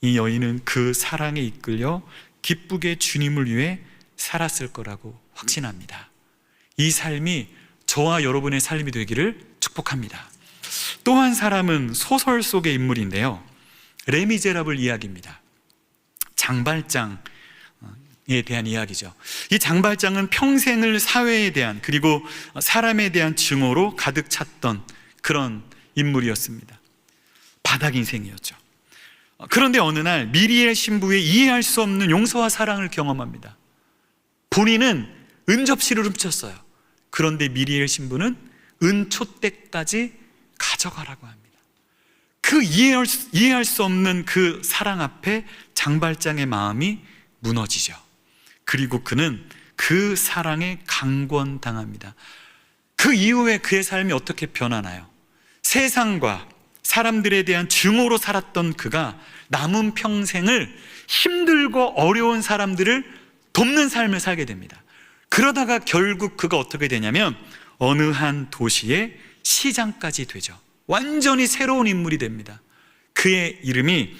이 여인은 그 사랑에 이끌려 기쁘게 주님을 위해 살았을 거라고 확신합니다. 이 삶이 저와 여러분의 삶이 되기를 축복합니다. 또 한 사람은 소설 속의 인물인데요, 레미제라블 이야기입니다. 장발장에 대한 이야기죠. 이 장발장은 평생을 사회에 대한 그리고 사람에 대한 증오로 가득 찼던 그런 인물이었습니다. 바닥 인생이었죠. 그런데 어느 날 미리엘 신부의 이해할 수 없는 용서와 사랑을 경험합니다. 본인은 은접시를 훔쳤어요. 그런데 미리엘 신부는 은촛대까지 가져가라고 합니다. 그 이해할 수 없는 그 사랑 앞에 장발장의 마음이 무너지죠. 그리고 그는 그 사랑에 강권당합니다. 그 이후에 그의 삶이 어떻게 변하나요? 세상과 사람들에 대한 증오로 살았던 그가 남은 평생을 힘들고 어려운 사람들을 돕는 삶을 살게 됩니다. 그러다가 결국 그가 어떻게 되냐면 어느 한 도시의 시장까지 되죠. 완전히 새로운 인물이 됩니다. 그의 이름이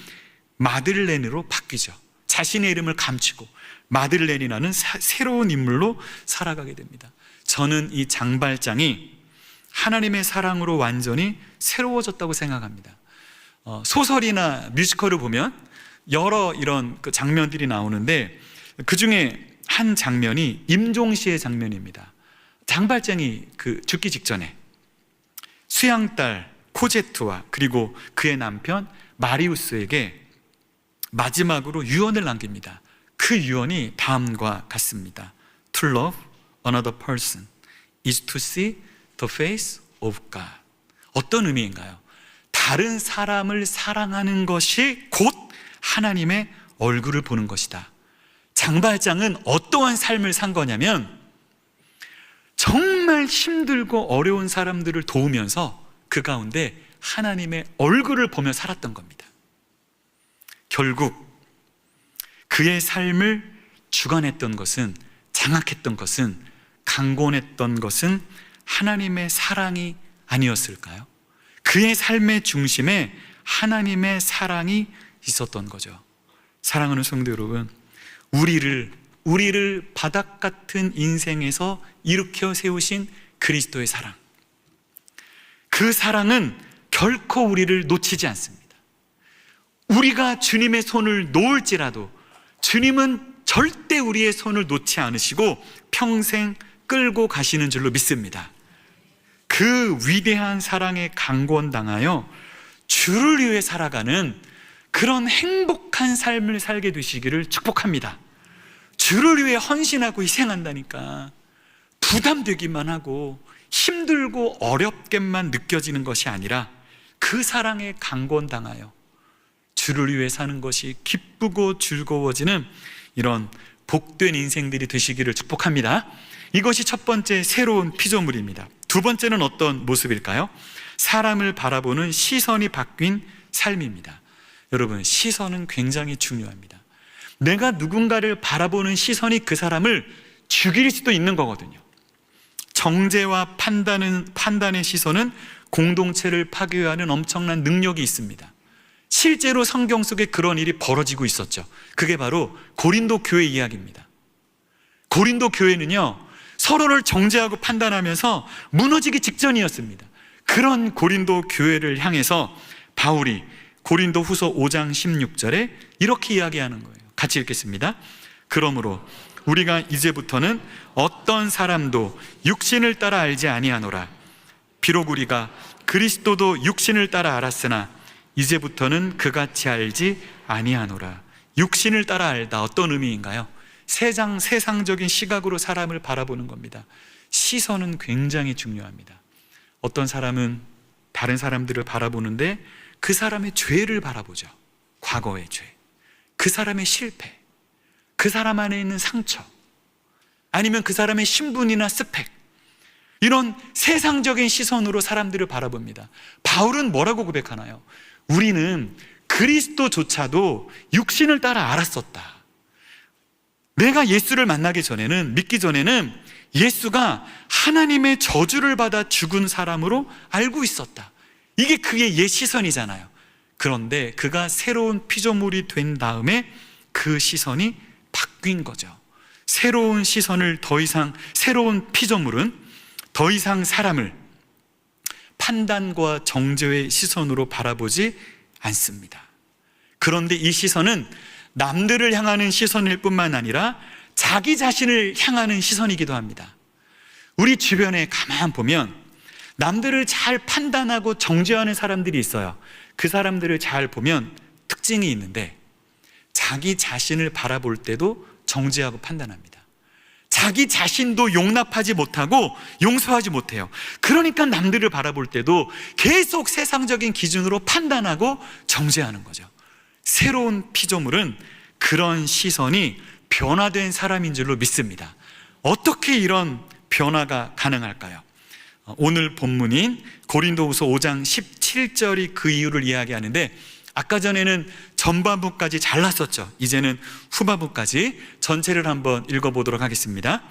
마들렌으로 바뀌죠. 자신의 이름을 감추고 마들렌이라는 새로운 인물로 살아가게 됩니다. 저는 이 장발장이 하나님의 사랑으로 완전히 새로워졌다고 생각합니다. 소설이나 뮤지컬을 보면 여러 이런 그 장면들이 나오는데 그 중에 한 장면이 임종시의 장면입니다. 장발장이 그 죽기 직전에 수양딸 코제트와 그리고 그의 남편 마리우스에게 마지막으로 유언을 남깁니다. 그 유언이 다음과 같습니다. To love another person is to see the face of God. 어떤 의미인가요? 다른 사람을 사랑하는 것이 곧 하나님의 얼굴을 보는 것이다. 장발장은 어떠한 삶을 산 거냐면 정말 힘들고 어려운 사람들을 도우면서 그 가운데 하나님의 얼굴을 보며 살았던 겁니다. 결국 그의 삶을 주관했던 것은, 장악했던 것은, 강권했던 것은 하나님의 사랑이 아니었을까요? 그의 삶의 중심에 하나님의 사랑이 있었던 거죠. 사랑하는 성도 여러분, 우리를 바닥 같은 인생에서 일으켜 세우신 그리스도의 사랑, 그 사랑은 결코 우리를 놓치지 않습니다. 우리가 주님의 손을 놓을지라도 주님은 절대 우리의 손을 놓지 않으시고 평생 끌고 가시는 줄로 믿습니다. 그 위대한 사랑에 강권당하여 주를 위해 살아가는 그런 행복한 삶을 살게 되시기를 축복합니다. 주를 위해 헌신하고 희생한다니까 부담되기만 하고 힘들고 어렵게만 느껴지는 것이 아니라 그 사랑에 강권당하여 주를 위해 사는 것이 기쁘고 즐거워지는 이런 복된 인생들이 되시기를 축복합니다. 이것이 첫 번째 새로운 피조물입니다. 두 번째는 어떤 모습일까요? 사람을 바라보는 시선이 바뀐 삶입니다. 여러분, 시선은 굉장히 중요합니다. 내가 누군가를 바라보는 시선이 그 사람을 죽일 수도 있는 거거든요. 정죄와 판단의 시선은 공동체를 파괴하는 엄청난 능력이 있습니다. 실제로 성경 속에 그런 일이 벌어지고 있었죠. 그게 바로 고린도 교회 이야기입니다. 고린도 교회는요, 서로를 정죄하고 판단하면서 무너지기 직전이었습니다. 그런 고린도 교회를 향해서 바울이 고린도 후서 5장 16절에 이렇게 이야기하는 거예요. 같이 읽겠습니다. 그러므로 우리가 이제부터는 어떤 사람도 육신을 따라 알지 아니하노라. 비록 우리가 그리스도도 육신을 따라 알았으나 이제부터는 그같이 알지 아니하노라. 육신을 따라 알다, 어떤 의미인가요? 세상적인 시각으로 사람을 바라보는 겁니다. 시선은 굉장히 중요합니다. 어떤 사람은 다른 사람들을 바라보는데 그 사람의 죄를 바라보죠. 과거의 죄, 그 사람의 실패, 그 사람 안에 있는 상처, 아니면 그 사람의 신분이나 스펙, 이런 세상적인 시선으로 사람들을 바라봅니다. 바울은 뭐라고 고백하나요? 우리는 그리스도조차도 육신을 따라 알았었다. 내가 예수를 만나기 전에는, 믿기 전에는 예수가 하나님의 저주를 받아 죽은 사람으로 알고 있었다. 이게 그의 옛 시선이잖아요. 그런데 그가 새로운 피조물이 된 다음에 그 시선이 바뀐 거죠. 새로운 시선을 새로운 피조물은 더 이상 사람을 판단과 정죄의 시선으로 바라보지 않습니다. 그런데 이 시선은 남들을 향하는 시선일 뿐만 아니라 자기 자신을 향하는 시선이기도 합니다. 우리 주변에 가만 보면 남들을 잘 판단하고 정죄하는 사람들이 있어요. 그 사람들을 잘 보면 특징이 있는데 자기 자신을 바라볼 때도 정죄하고 판단합니다. 자기 자신도 용납하지 못하고 용서하지 못해요. 그러니까 남들을 바라볼 때도 계속 세상적인 기준으로 판단하고 정죄하는 거죠. 새로운 피조물은 그런 시선이 변화된 사람인 줄로 믿습니다. 어떻게 이런 변화가 가능할까요? 오늘 본문인 고린도후서 5장 17절이 그 이유를 이야기하는데, 아까 전에는 전반부까지 잘랐었죠. 이제는 후반부까지 전체를 한번 읽어보도록 하겠습니다.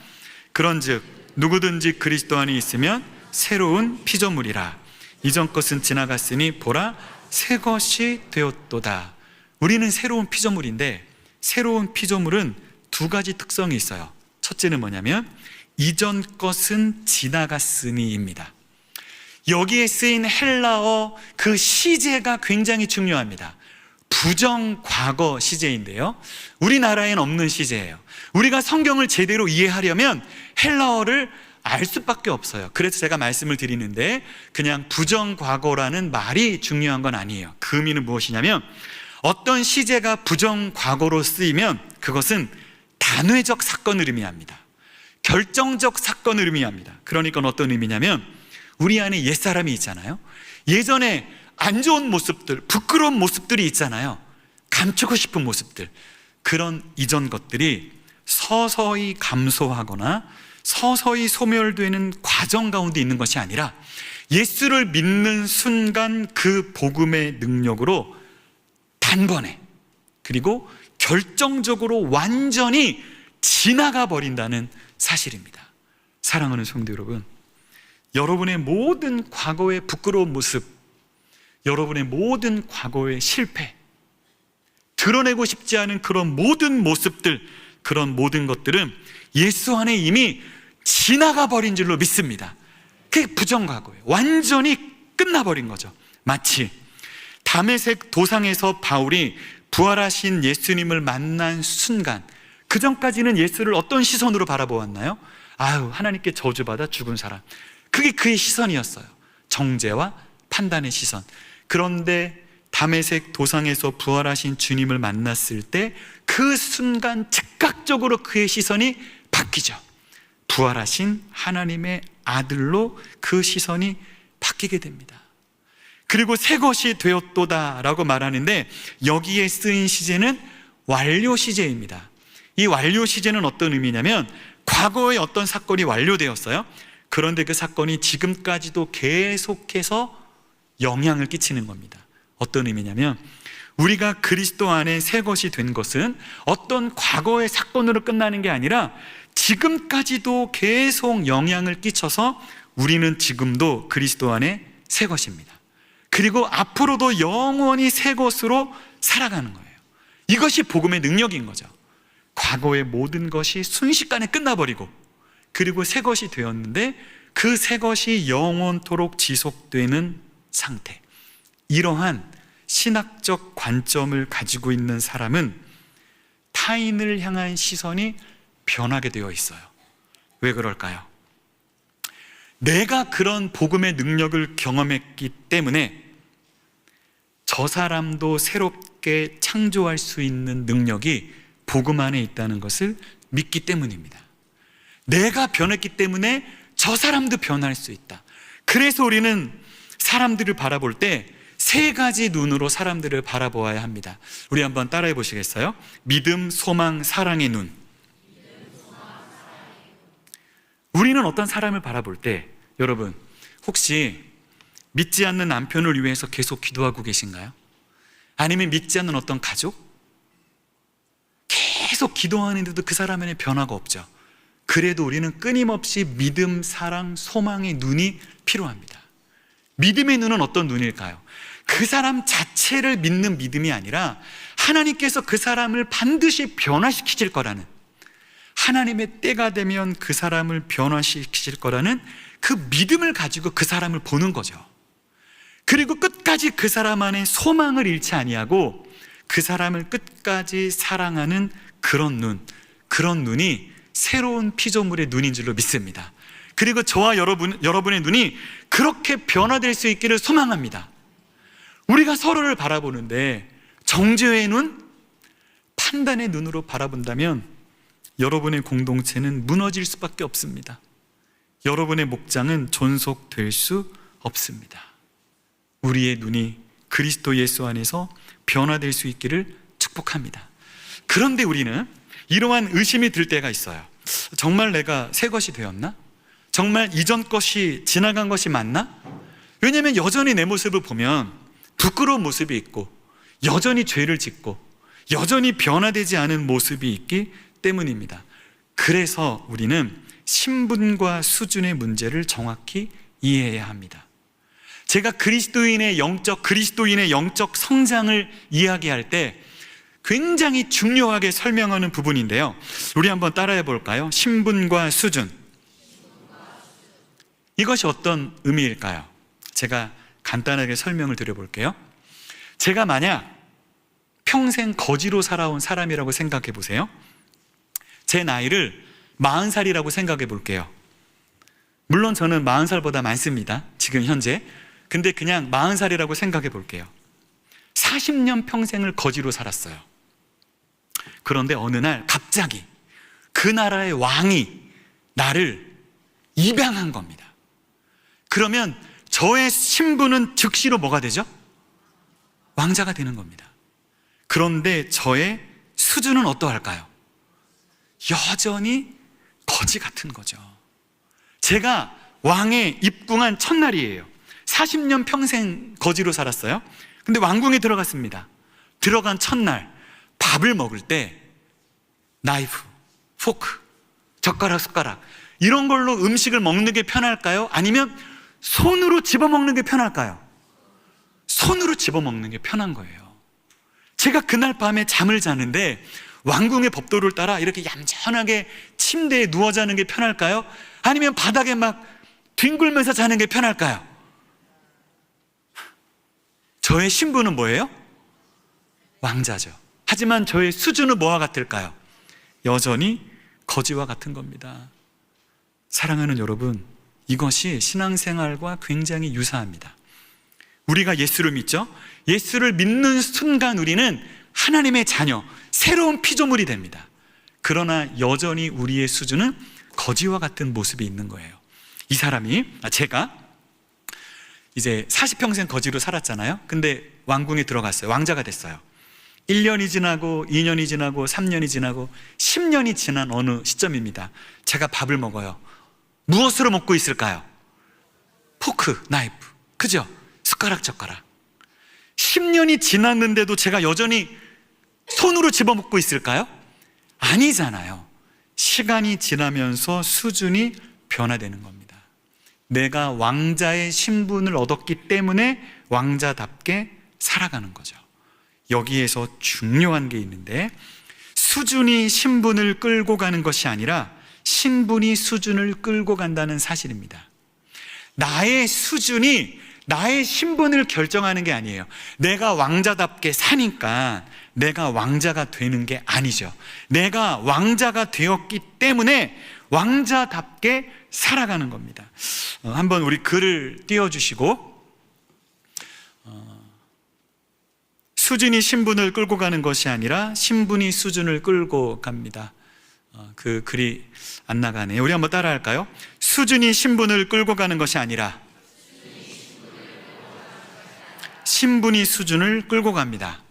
그런즉 누구든지 그리스도 안에 있으면 새로운 피조물이라. 이전 것은 지나갔으니 보라 새 것이 되었도다. 우리는 새로운 피조물인데, 새로운 피조물은 두 가지 특성이 있어요. 첫째는 뭐냐면 이전 것은 지나갔으니입니다. 여기에 쓰인 헬라어 그 시제가 굉장히 중요합니다. 부정과거 시제인데요, 우리나라엔 없는 시제예요. 우리가 성경을 제대로 이해하려면 헬라어를 알 수밖에 없어요. 그래서 제가 말씀을 드리는데, 그냥 부정과거라는 말이 중요한 건 아니에요. 그 의미는 무엇이냐면, 어떤 시제가 부정과거로 쓰이면 그것은 단회적 사건을 의미합니다. 결정적 사건을 의미합니다. 그러니까 어떤 의미냐면, 우리 안에 옛사람이 있잖아요. 예전에 안 좋은 모습들, 부끄러운 모습들이 있잖아요. 감추고 싶은 모습들. 그런 이전 것들이 서서히 감소하거나 서서히 소멸되는 과정 가운데 있는 것이 아니라, 예수를 믿는 순간 그 복음의 능력으로 단번에, 그리고 결정적으로 완전히 지나가 버린다는 사실입니다. 사랑하는 성도 여러분, 여러분의 모든 과거의 부끄러운 모습, 여러분의 모든 과거의 실패, 드러내고 싶지 않은 그런 모든 모습들, 그런 모든 것들은 예수 안에 이미 지나가 버린 줄로 믿습니다. 그게 부정과거예요. 완전히 끝나버린 거죠. 마치 다메섹 도상에서 바울이 부활하신 예수님을 만난 순간, 그 전까지는 예수를 어떤 시선으로 바라보았나요? 아유, 하나님께 저주받아 죽은 사람. 그게 그의 시선이었어요. 정죄와 판단의 시선. 그런데 다메섹 도상에서 부활하신 주님을 만났을 때 그 순간 즉각적으로 그의 시선이 바뀌죠. 부활하신 하나님의 아들로 그 시선이 바뀌게 됩니다. 그리고 새 것이 되었도다 라고 말하는데, 여기에 쓰인 시제는 완료 시제입니다. 이 완료 시제는 어떤 의미냐면, 과거에 어떤 사건이 완료되었어요. 그런데 그 사건이 지금까지도 계속해서 영향을 끼치는 겁니다. 어떤 의미냐면, 우리가 그리스도 안에 새 것이 된 것은 어떤 과거의 사건으로 끝나는 게 아니라 지금까지도 계속 영향을 끼쳐서 우리는 지금도 그리스도 안에 새 것입니다. 그리고 앞으로도 영원히 새 것으로 살아가는 거예요. 이것이 복음의 능력인 거죠. 과거의 모든 것이 순식간에 끝나버리고, 그리고 새 것이 되었는데 그 새 것이 영원토록 지속되는 상태. 이러한 신학적 관점을 가지고 있는 사람은 타인을 향한 시선이 변하게 되어 있어요. 왜 그럴까요? 내가 그런 복음의 능력을 경험했기 때문에 저 사람도 새롭게 창조할 수 있는 능력이 복음 안에 있다는 것을 믿기 때문입니다. 내가 변했기 때문에 저 사람도 변할 수 있다. 그래서 우리는 사람들을 바라볼 때 세 가지 눈으로 사람들을 바라보아야 합니다. 우리 한번 따라해 보시겠어요? 믿음, 소망, 사랑의 눈. 우리는 어떤 사람을 바라볼 때, 여러분, 혹시 믿지 않는 남편을 위해서 계속 기도하고 계신가요? 아니면 믿지 않는 어떤 가족? 계속 기도하는데도 그 사람 안에 변화가 없죠. 그래도 우리는 끊임없이 믿음, 사랑, 소망의 눈이 필요합니다. 믿음의 눈은 어떤 눈일까요? 그 사람 자체를 믿는 믿음이 아니라 하나님께서 그 사람을 반드시 변화시키실 거라는, 하나님의 때가 되면 그 사람을 변화시키실 거라는 그 믿음을 가지고 그 사람을 보는 거죠. 그리고 끝까지 그 사람 안에 소망을 잃지 아니하고 그 사람을 끝까지 사랑하는 그런 눈, 그런 눈이 새로운 피조물의 눈인 줄로 믿습니다. 그리고 저와 여러분의 눈이 그렇게 변화될 수 있기를 소망합니다. 우리가 서로를 바라보는데 정죄의 눈, 판단의 눈으로 바라본다면 여러분의 공동체는 무너질 수밖에 없습니다. 여러분의 목장은 존속될 수 없습니다. 우리의 눈이 그리스도 예수 안에서 변화될 수 있기를 축복합니다. 그런데 우리는 이러한 의심이 들 때가 있어요. 정말 내가 새 것이 되었나? 정말 이전 것이 지나간 것이 맞나? 왜냐하면 여전히 내 모습을 보면 부끄러운 모습이 있고 여전히 죄를 짓고 여전히 변화되지 않은 모습이 있기 때문입니다. 그래서 우리는 신분과 수준의 문제를 정확히 이해해야 합니다. 제가 그리스도인의 영적 성장을 이야기할 때 굉장히 중요하게 설명하는 부분인데요. 우리 한번 따라해 볼까요? 신분과 수준. 이것이 어떤 의미일까요? 제가 간단하게 설명을 드려볼게요. 제가 만약 평생 거지로 살아온 사람이라고 생각해 보세요. 제 나이를 40살이라고 생각해 볼게요. 물론 저는 40살보다 많습니다, 지금 현재. 근데 그냥 40살이라고 생각해 볼게요. 40년 평생을 거지로 살았어요. 그런데 어느 날 갑자기 그 나라의 왕이 나를 입양한 겁니다. 그러면 저의 신분은 즉시로 뭐가 되죠? 왕자가 되는 겁니다. 그런데 저의 수준은 어떠할까요? 여전히 거지 같은 거죠. 제가 왕에 입궁한 첫날이에요. 40년 평생 거지로 살았어요. 근데 왕궁에 들어갔습니다. 들어간 첫날 밥을 먹을 때 나이프, 포크, 젓가락, 숟가락 이런 걸로 음식을 먹는 게 편할까요? 아니면 손으로 집어먹는 게 편할까요? 손으로 집어먹는 게 편한 거예요. 제가 그날 밤에 잠을 자는데 왕궁의 법도를 따라 이렇게 얌전하게 침대에 누워 자는 게 편할까요? 아니면 바닥에 막 뒹굴면서 자는 게 편할까요? 저의 신분은 뭐예요? 왕자죠. 하지만 저의 수준은 뭐와 같을까요? 여전히 거지와 같은 겁니다. 사랑하는 여러분, 이것이 신앙생활과 굉장히 유사합니다. 우리가 예수를 믿죠? 예수를 믿는 순간 우리는 하나님의 자녀, 새로운 피조물이 됩니다. 그러나 여전히 우리의 수준은 거지와 같은 모습이 있는 거예요. 이 사람이, 제가 이제 40평생 거지로 살았잖아요. 근데 왕궁에 들어갔어요. 왕자가 됐어요. 1년이 지나고 2년이 지나고 3년이 지나고 10년이 지난 어느 시점입니다. 제가 밥을 먹어요. 무엇으로 먹고 있을까요? 포크, 나이프, 그죠? 숟가락, 젓가락. 10년이 지났는데도 제가 여전히 손으로 집어먹고 있을까요? 아니잖아요. 시간이 지나면서 수준이 변화되는 겁니다. 내가 왕자의 신분을 얻었기 때문에 왕자답게 살아가는 거죠. 여기에서 중요한 게 있는데, 수준이 신분을 끌고 가는 것이 아니라 신분이 수준을 끌고 간다는 사실입니다. 나의 수준이 나의 신분을 결정하는 게 아니에요. 내가 왕자답게 사니까 내가 왕자가 되는 게 아니죠. 내가 왕자가 되었기 때문에 왕자답게 살아가는 겁니다. 한번 우리 글을 띄워주시고, 수준이 신분을 끌고 가는 것이 아니라 신분이 수준을 끌고 갑니다. 그 글이 안 나가네요. 우리 한번 따라 할까요? 수준이 신분을 끌고 가는 것이 아니라 신분이 수준을 끌고 갑니다.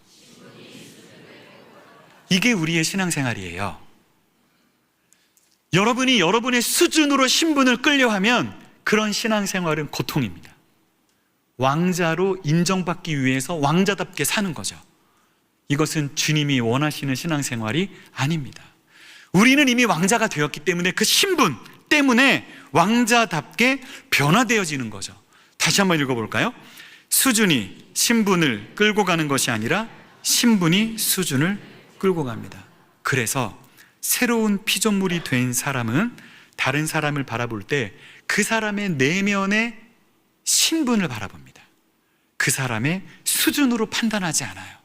이게 우리의 신앙생활이에요. 여러분이 여러분의 수준으로 신분을 끌려 하면 그런 신앙생활은 고통입니다. 왕자로 인정받기 위해서 왕자답게 사는 거죠. 이것은 주님이 원하시는 신앙생활이 아닙니다. 우리는 이미 왕자가 되었기 때문에 그 신분 때문에 왕자답게 변화되어지는 거죠. 다시 한번 읽어볼까요? 수준이 신분을 끌고 가는 것이 아니라 신분이 수준을 끌고 갑니다. 그래서 새로운 피조물이 된 사람은 다른 사람을 바라볼 때 그 사람의 내면의 신분을 바라봅니다. 그 사람의 수준으로 판단하지 않아요.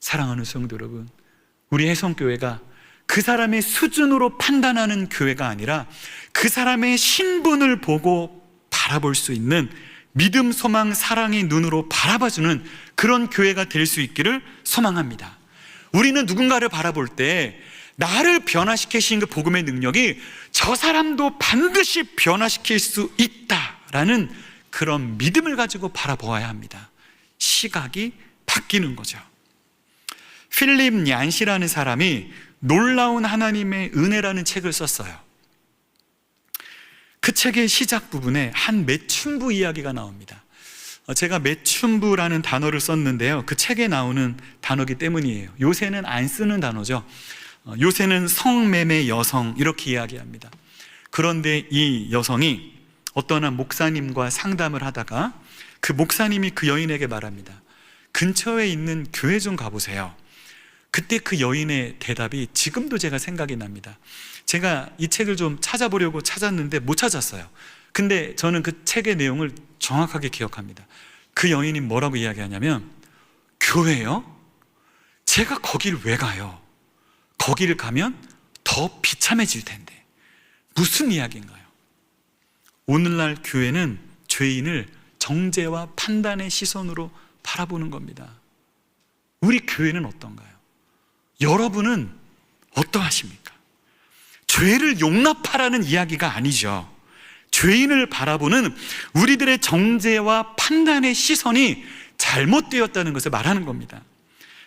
사랑하는 성도 여러분, 우리 해성교회가 그 사람의 수준으로 판단하는 교회가 아니라 그 사람의 신분을 보고 바라볼 수 있는 믿음, 소망, 사랑의 눈으로 바라봐주는 그런 교회가 될 수 있기를 소망합니다. 우리는 누군가를 바라볼 때 나를 변화시키신 그 복음의 능력이 저 사람도 반드시 변화시킬 수 있다라는 그런 믿음을 가지고 바라보아야 합니다. 시각이 바뀌는 거죠. 필립 얀시라는 사람이 놀라운 하나님의 은혜라는 책을 썼어요. 그 책의 시작 부분에 한 매춘부 이야기가 나옵니다. 제가 매춘부라는 단어를 썼는데요, 그 책에 나오는 단어이기 때문이에요. 요새는 안 쓰는 단어죠. 요새는 성매매 여성 이렇게 이야기합니다. 그런데 이 여성이 어떤 한 목사님과 상담을 하다가 그 목사님이 그 여인에게 말합니다. 근처에 있는 교회 좀 가보세요. 그때 그 여인의 대답이 지금도 제가 생각이 납니다. 제가 이 책을 좀 찾아보려고 찾았는데 못 찾았어요. 근데 저는 그 책의 내용을 정확하게 기억합니다. 그 여인이 뭐라고 이야기하냐면, 교회요? 제가 거길 왜 가요? 거기를 가면 더 비참해질 텐데. 무슨 이야기인가요? 오늘날 교회는 죄인을 정죄와 판단의 시선으로 바라보는 겁니다. 우리 교회는 어떤가요? 여러분은 어떠하십니까? 죄를 용납하라는 이야기가 아니죠. 죄인을 바라보는 우리들의 정죄와 판단의 시선이 잘못되었다는 것을 말하는 겁니다.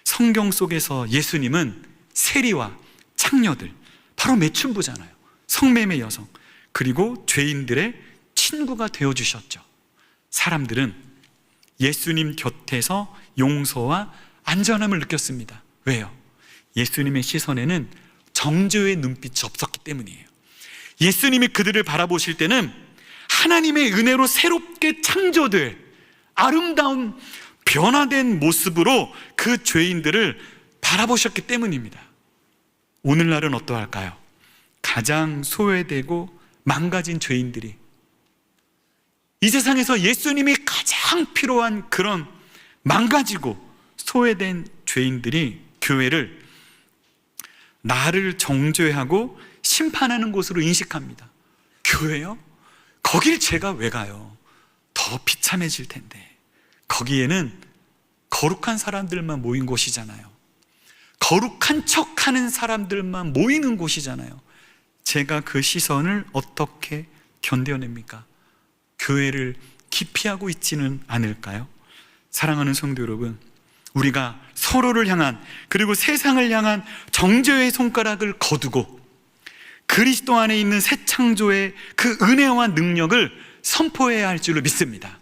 성경 속에서 예수님은 세리와 창녀들, 바로 매춘부잖아요. 성매매 여성, 그리고 죄인들의 친구가 되어주셨죠. 사람들은 예수님 곁에서 용서와 안전함을 느꼈습니다. 왜요? 예수님의 시선에는 정죄의 눈빛이 없었기 때문이에요. 예수님이 그들을 바라보실 때는 하나님의 은혜로 새롭게 창조될 아름다운 변화된 모습으로 그 죄인들을 바라보셨기 때문입니다. 오늘날은 어떠할까요? 가장 소외되고 망가진 죄인들이 이 세상에서 예수님이 가장 필요한 그런 망가지고 소외된 죄인들이 교회를 나를 정죄하고 심판하는 곳으로 인식합니다. 교회요? 거길 제가 왜 가요? 더 비참해질 텐데. 거기에는 거룩한 사람들만 모인 곳이잖아요. 거룩한 척하는 사람들만 모이는 곳이잖아요. 제가 그 시선을 어떻게 견뎌냅니까? 교회를 기피하고 있지는 않을까요? 사랑하는 성도 여러분, 우리가 서로를 향한, 그리고 세상을 향한 정죄의 손가락을 거두고 그리스도 안에 있는 새 창조의 그 은혜와 능력을 선포해야 할 줄로 믿습니다.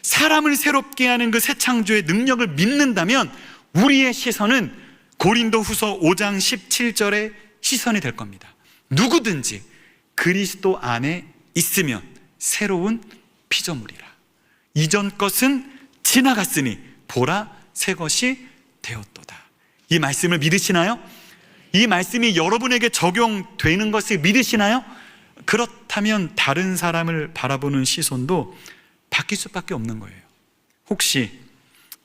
사람을 새롭게 하는 그 새 창조의 능력을 믿는다면 우리의 시선은 고린도후서 5장 17절의 시선이 될 겁니다. 누구든지 그리스도 안에 있으면 새로운 피조물이라. 이전 것은 지나갔으니 보라 새 것이 되었도다. 이 말씀을 믿으시나요? 이 말씀이 여러분에게 적용되는 것을 믿으시나요? 그렇다면 다른 사람을 바라보는 시선도 바뀔 수밖에 없는 거예요. 혹시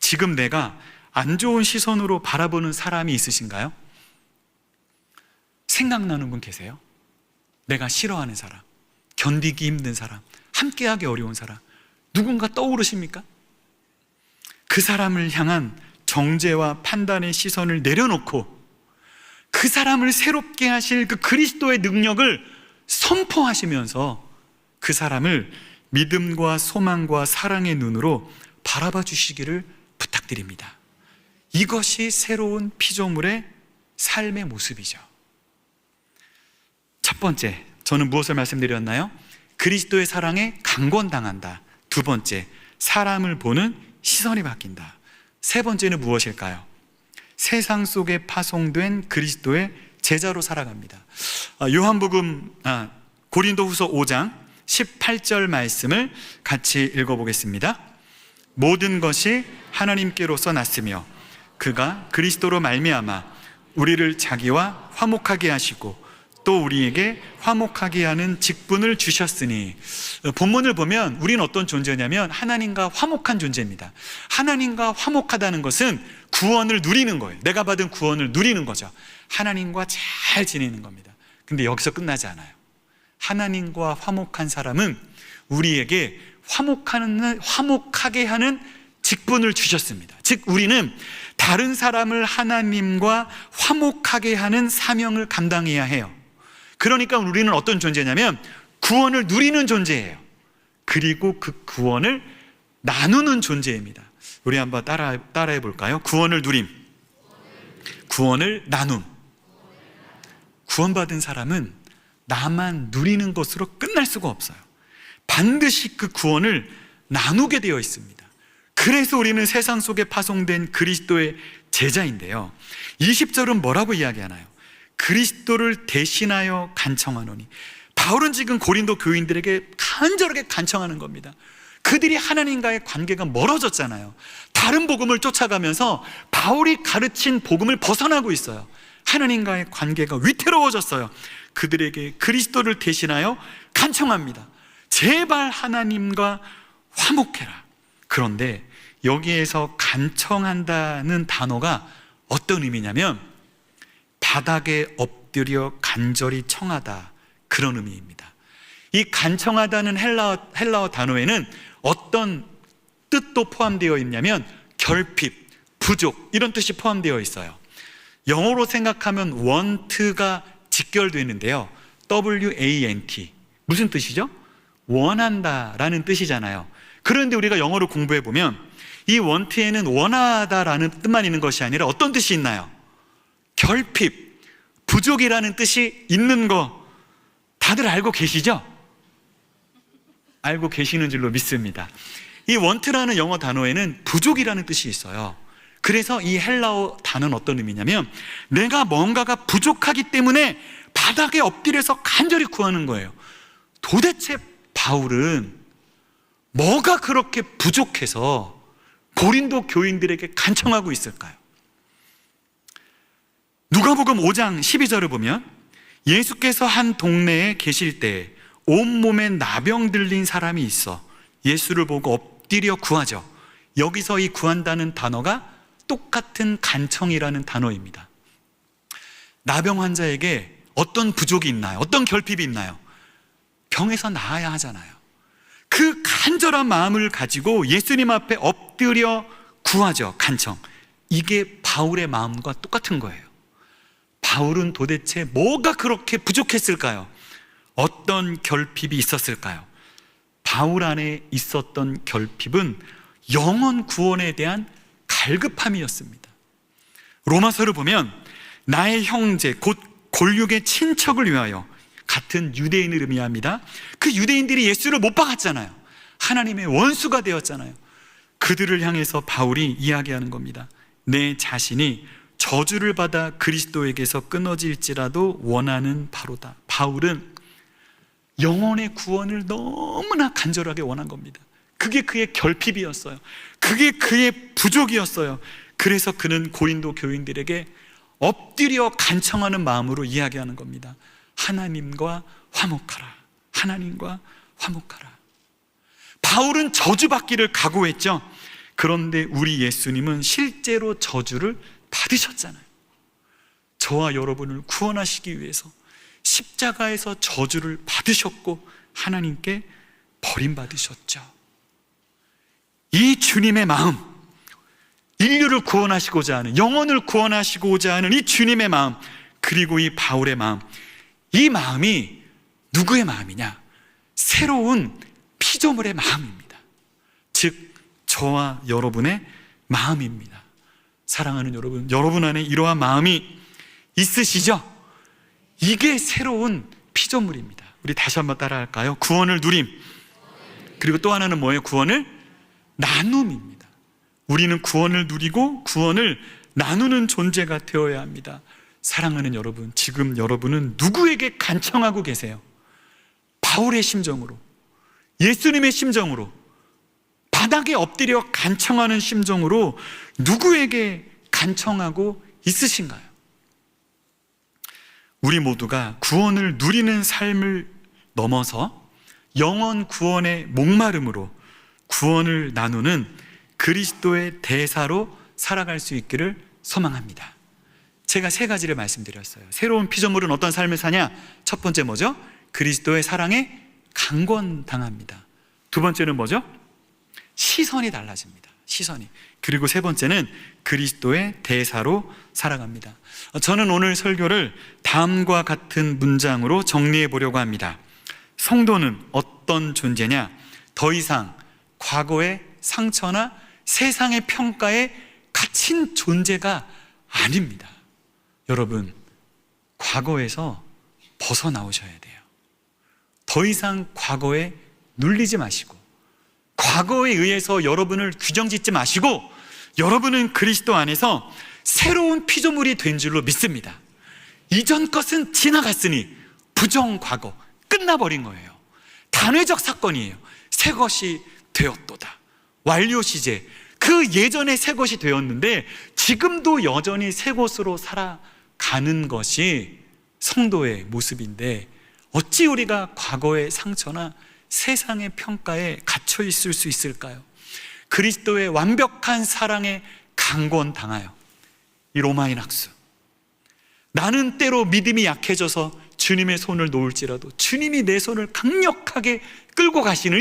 지금 내가 안 좋은 시선으로 바라보는 사람이 있으신가요? 생각나는 분 계세요? 내가 싫어하는 사람, 견디기 힘든 사람, 함께하기 어려운 사람, 누군가 떠오르십니까? 그 사람을 향한 정죄와 판단의 시선을 내려놓고 그 사람을 새롭게 하실 그 그리스도의 능력을 선포하시면서 그 사람을 믿음과 소망과 사랑의 눈으로 바라봐 주시기를 부탁드립니다. 이것이 새로운 피조물의 삶의 모습이죠. 첫 번째, 저는 무엇을 말씀드렸나요? 그리스도의 사랑에 강권당한다. 두 번째, 사람을 보는 시선이 바뀐다. 세 번째는 무엇일까요? 세상 속에 파송된 그리스도의 제자로 살아갑니다. 요한복음 고린도후서 5장 18절 말씀을 같이 읽어보겠습니다. 모든 것이 하나님께로서 났으며 그가 그리스도로 말미암아 우리를 자기와 화목하게 하시고 또 우리에게 화목하게 하는 직분을 주셨으니, 본문을 보면 우리는 어떤 존재냐면 하나님과 화목한 존재입니다. 하나님과 화목하다는 것은 구원을 누리는 거예요. 내가 받은 구원을 누리는 거죠. 하나님과 잘 지내는 겁니다. 근데 여기서 끝나지 않아요. 하나님과 화목한 사람은 우리에게 화목하게 하는 직분을 주셨습니다. 즉 우리는 다른 사람을 하나님과 화목하게 하는 사명을 감당해야 해요. 그러니까 우리는 어떤 존재냐면 구원을 누리는 존재예요. 그리고 그 구원을 나누는 존재입니다. 우리 한번 따라해 볼까요? 구원을 누림, 구원을 나눔. 구원받은 사람은 나만 누리는 것으로 끝날 수가 없어요. 반드시 그 구원을 나누게 되어 있습니다. 그래서 우리는 세상 속에 파송된 그리스도의 제자인데요, 20절은 뭐라고 이야기하나요? 그리스도를 대신하여 간청하노니. 바울은 지금 고린도 교인들에게 간절하게 간청하는 겁니다. 그들이 하나님과의 관계가 멀어졌잖아요. 다른 복음을 쫓아가면서 바울이 가르친 복음을 벗어나고 있어요. 하나님과의 관계가 위태로워졌어요. 그들에게 그리스도를 대신하여 간청합니다. 제발 하나님과 화목해라. 그런데 여기에서 간청한다는 단어가 어떤 의미냐면 바닥에 엎드려 간절히 청하다, 그런 의미입니다. 이 간청하다는 헬라어 단어에는 어떤 뜻도 포함되어 있냐면 결핍, 부족, 이런 뜻이 포함되어 있어요. 영어로 생각하면 want가 직결되는데요, want, 무슨 뜻이죠? 원한다라는 뜻이잖아요. 그런데 우리가 영어를 공부해 보면 이 want에는 원하다라는 뜻만 있는 것이 아니라 어떤 뜻이 있나요? 결핍, 부족이라는 뜻이 있는 거 다들 알고 계시죠? 알고 계시는 줄로 믿습니다. 이 want라는 영어 단어에는 부족이라는 뜻이 있어요. 그래서 이 헬라어 단어는 어떤 의미냐면 내가 뭔가가 부족하기 때문에 바닥에 엎드려서 간절히 구하는 거예요. 도대체 바울은 뭐가 그렇게 부족해서 고린도 교인들에게 간청하고 있을까요? 누가복음 5장 12절을 보면 예수께서 한 동네에 계실 때 온몸에 나병 들린 사람이 있어 예수를 보고 엎드려 구하죠. 여기서 이 구한다는 단어가 똑같은 간청이라는 단어입니다. 나병 환자에게 어떤 부족이 있나요? 어떤 결핍이 있나요? 병에서 나아야 하잖아요. 그 간절한 마음을 가지고 예수님 앞에 엎드려 구하죠. 간청. 이게 바울의 마음과 똑같은 거예요. 바울은 도대체 뭐가 그렇게 부족했을까요? 어떤 결핍이 있었을까요? 바울 안에 있었던 결핍은 영혼 구원에 대한 갈급함이었습니다. 로마서를 보면 나의 형제 곧 골육의 친척을 위하여, 같은 유대인을 의미합니다. 그 유대인들이 예수를 못 박았잖아요. 하나님의 원수가 되었잖아요. 그들을 향해서 바울이 이야기하는 겁니다. 내 자신이 저주를 받아 그리스도에게서 끊어질지라도 원하는 바로다. 바울은 영혼의 구원을 너무나 간절하게 원한 겁니다. 그게 그의 결핍이었어요. 그게 그의 부족이었어요. 그래서 그는 고린도 교인들에게 엎드려 간청하는 마음으로 이야기하는 겁니다. 하나님과 화목하라. 하나님과 화목하라. 바울은 저주받기를 각오했죠. 그런데 우리 예수님은 실제로 저주를 받으셨잖아요. 저와 여러분을 구원하시기 위해서 십자가에서 저주를 받으셨고 하나님께 버림받으셨죠. 이 주님의 마음, 인류를 구원하시고자 하는, 영혼을 구원하시고자 하는 이 주님의 마음, 그리고 이 바울의 마음, 이 마음이 누구의 마음이냐? 새로운 피조물의 마음입니다. 즉 저와 여러분의 마음입니다. 사랑하는 여러분, 여러분 안에 이러한 마음이 있으시죠? 이게 새로운 피조물입니다. 우리 다시 한번 따라할까요? 구원을 누림, 그리고 또 하나는 뭐예요? 구원을 나눔입니다. 우리는 구원을 누리고 구원을 나누는 존재가 되어야 합니다. 사랑하는 여러분, 지금 여러분은 누구에게 간청하고 계세요? 바울의 심정으로, 예수님의 심정으로, 바닥에 엎드려 간청하는 심정으로 누구에게 간청하고 있으신가요? 우리 모두가 구원을 누리는 삶을 넘어서 영원 구원의 목마름으로 구원을 나누는 그리스도의 대사로 살아갈 수 있기를 소망합니다. 제가 3가지를 말씀드렸어요. 새로운 피조물은 어떤 삶을 사냐? 첫 번째 뭐죠? 그리스도의 사랑에 강권당합니다. 두 번째는 뭐죠? 시선이 달라집니다. 시선이. 그리고 세 번째는 그리스도의 대사로 살아갑니다. 저는 오늘 설교를 다음과 같은 문장으로 정리해 보려고 합니다. 성도는 어떤 존재냐? 더 이상 과거의 상처나 세상의 평가에 갇힌 존재가 아닙니다. 여러분, 과거에서 벗어나오셔야 돼요. 더 이상 과거에 눌리지 마시고, 과거에 의해서 여러분을 규정짓지 마시고, 여러분은 그리스도 안에서 새로운 피조물이 된 줄로 믿습니다. 이전 것은 지나갔으니 부정 과거, 끝나버린 거예요. 단회적 사건이에요. 새 것이 되었도다. 완료 시제. 그 예전에 새 것이 되었는데 지금도 여전히 새 것으로 살아가는 것이 성도의 모습인데, 어찌 우리가 과거의 상처나 세상의 평가에 갇혀 있을 수 있을까요? 그리스도의 완벽한 사랑에 강권당하여, 이 로마인 학수, 나는 때로 믿음이 약해져서 주님의 손을 놓을지라도 주님이 내 손을 강력하게 끌고 가시는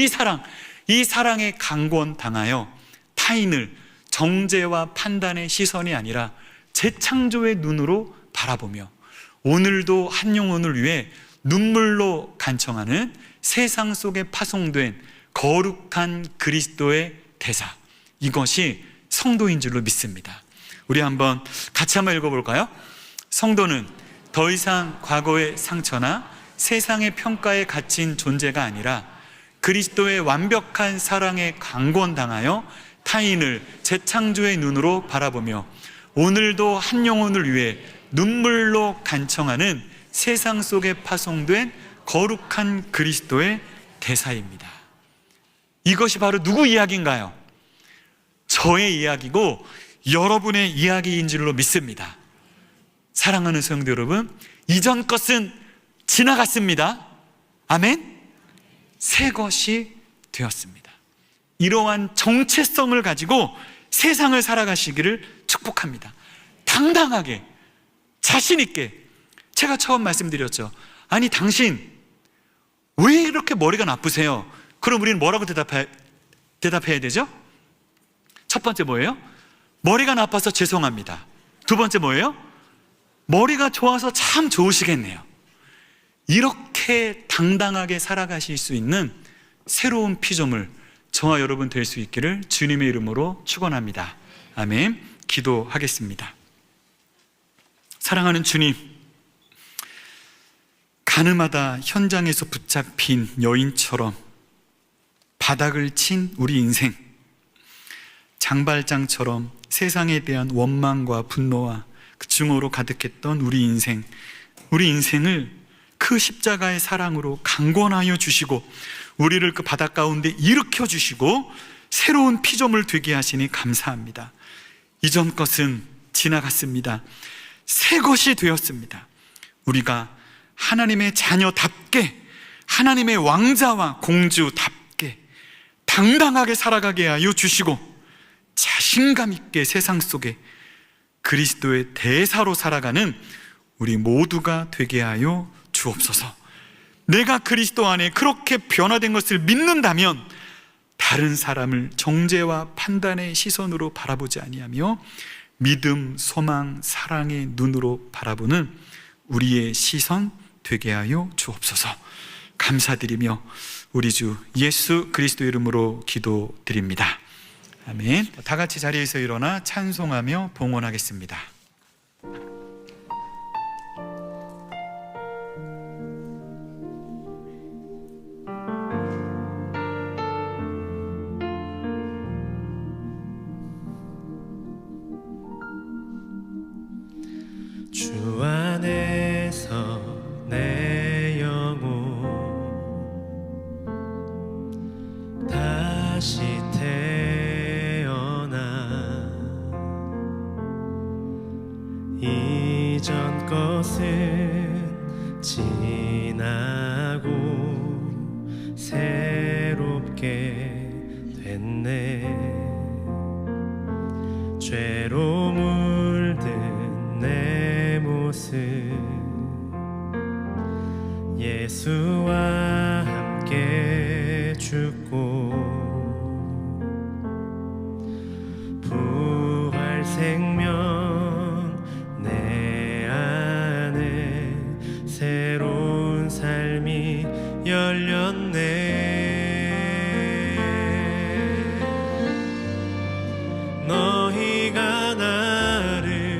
이 사랑에 강권당하여 타인을 정죄와 판단의 시선이 아니라 재창조의 눈으로 바라보며 오늘도 한 영혼을 위해 눈물로 간청하는 세상 속에 파송된 거룩한 그리스도의 대사, 이것이 성도인 줄로 믿습니다. 우리 한번 같이 한번 읽어볼까요? 성도는 더 이상 과거의 상처나 세상의 평가에 갇힌 존재가 아니라 그리스도의 완벽한 사랑에 강권당하여 타인을 재창조의 눈으로 바라보며 오늘도 한 영혼을 위해 눈물로 간청하는 세상 속에 파송된 거룩한 그리스도의 대사입니다. 이것이 바로 누구 이야기인가요? 저의 이야기고 여러분의 이야기인 줄로 믿습니다. 사랑하는 성도 여러분, 이전 것은 지나갔습니다. 아멘? 새 것이 되었습니다. 이러한 정체성을 가지고 세상을 살아가시기를 축복합니다. 당당하게, 자신 있게. 제가 처음 말씀드렸죠. 아니, 당신 왜 이렇게 머리가 나쁘세요? 그럼 우리는 뭐라고 대답해야 되죠? 첫 번째 뭐예요? 머리가 나빠서 죄송합니다. 두 번째 뭐예요? 머리가 좋아서 참 좋으시겠네요. 이렇게 당당하게 살아가실 수 있는 새로운 피조물, 저와 여러분 될 수 있기를 주님의 이름으로 축원합니다. 아멘. 기도하겠습니다. 사랑하는 주님, 가늠하다 현장에서 붙잡힌 여인처럼 바닥을 친 우리 인생, 장발장처럼 세상에 대한 원망과 분노와 그 증오로 가득했던 우리 인생을 그 십자가의 사랑으로 강권하여 주시고 우리를 그 바닥 가운데 일으켜 주시고 새로운 피조물 되게 하시니 감사합니다. 이전 것은 지나갔습니다. 새 것이 되었습니다. 우리가 하나님의 자녀답게, 하나님의 왕자와 공주답게 당당하게 살아가게 하여 주시고 자신감 있게 세상 속에 그리스도의 대사로 살아가는 우리 모두가 되게 하여 주옵소서. 내가 그리스도 안에 그렇게 변화된 것을 믿는다면 다른 사람을 정죄와 판단의 시선으로 바라보지 아니하며 믿음, 소망, 사랑의 눈으로 바라보는 우리의 시선 되게 하여 주옵소서. 감사드리며 우리 주 예수 그리스도 이름으로 기도드립니다. 아멘. 다 같이 자리에서 일어나 찬송하며 봉헌하겠습니다. 주 안에서 내 영혼 다시 태어나 이전 것은 지나고 새롭게 됐네. 죄로 물든 내 모습 예수와 함께 죽고 부활 생명 내 안에 새로운 삶이 열렸네. 너희가 나를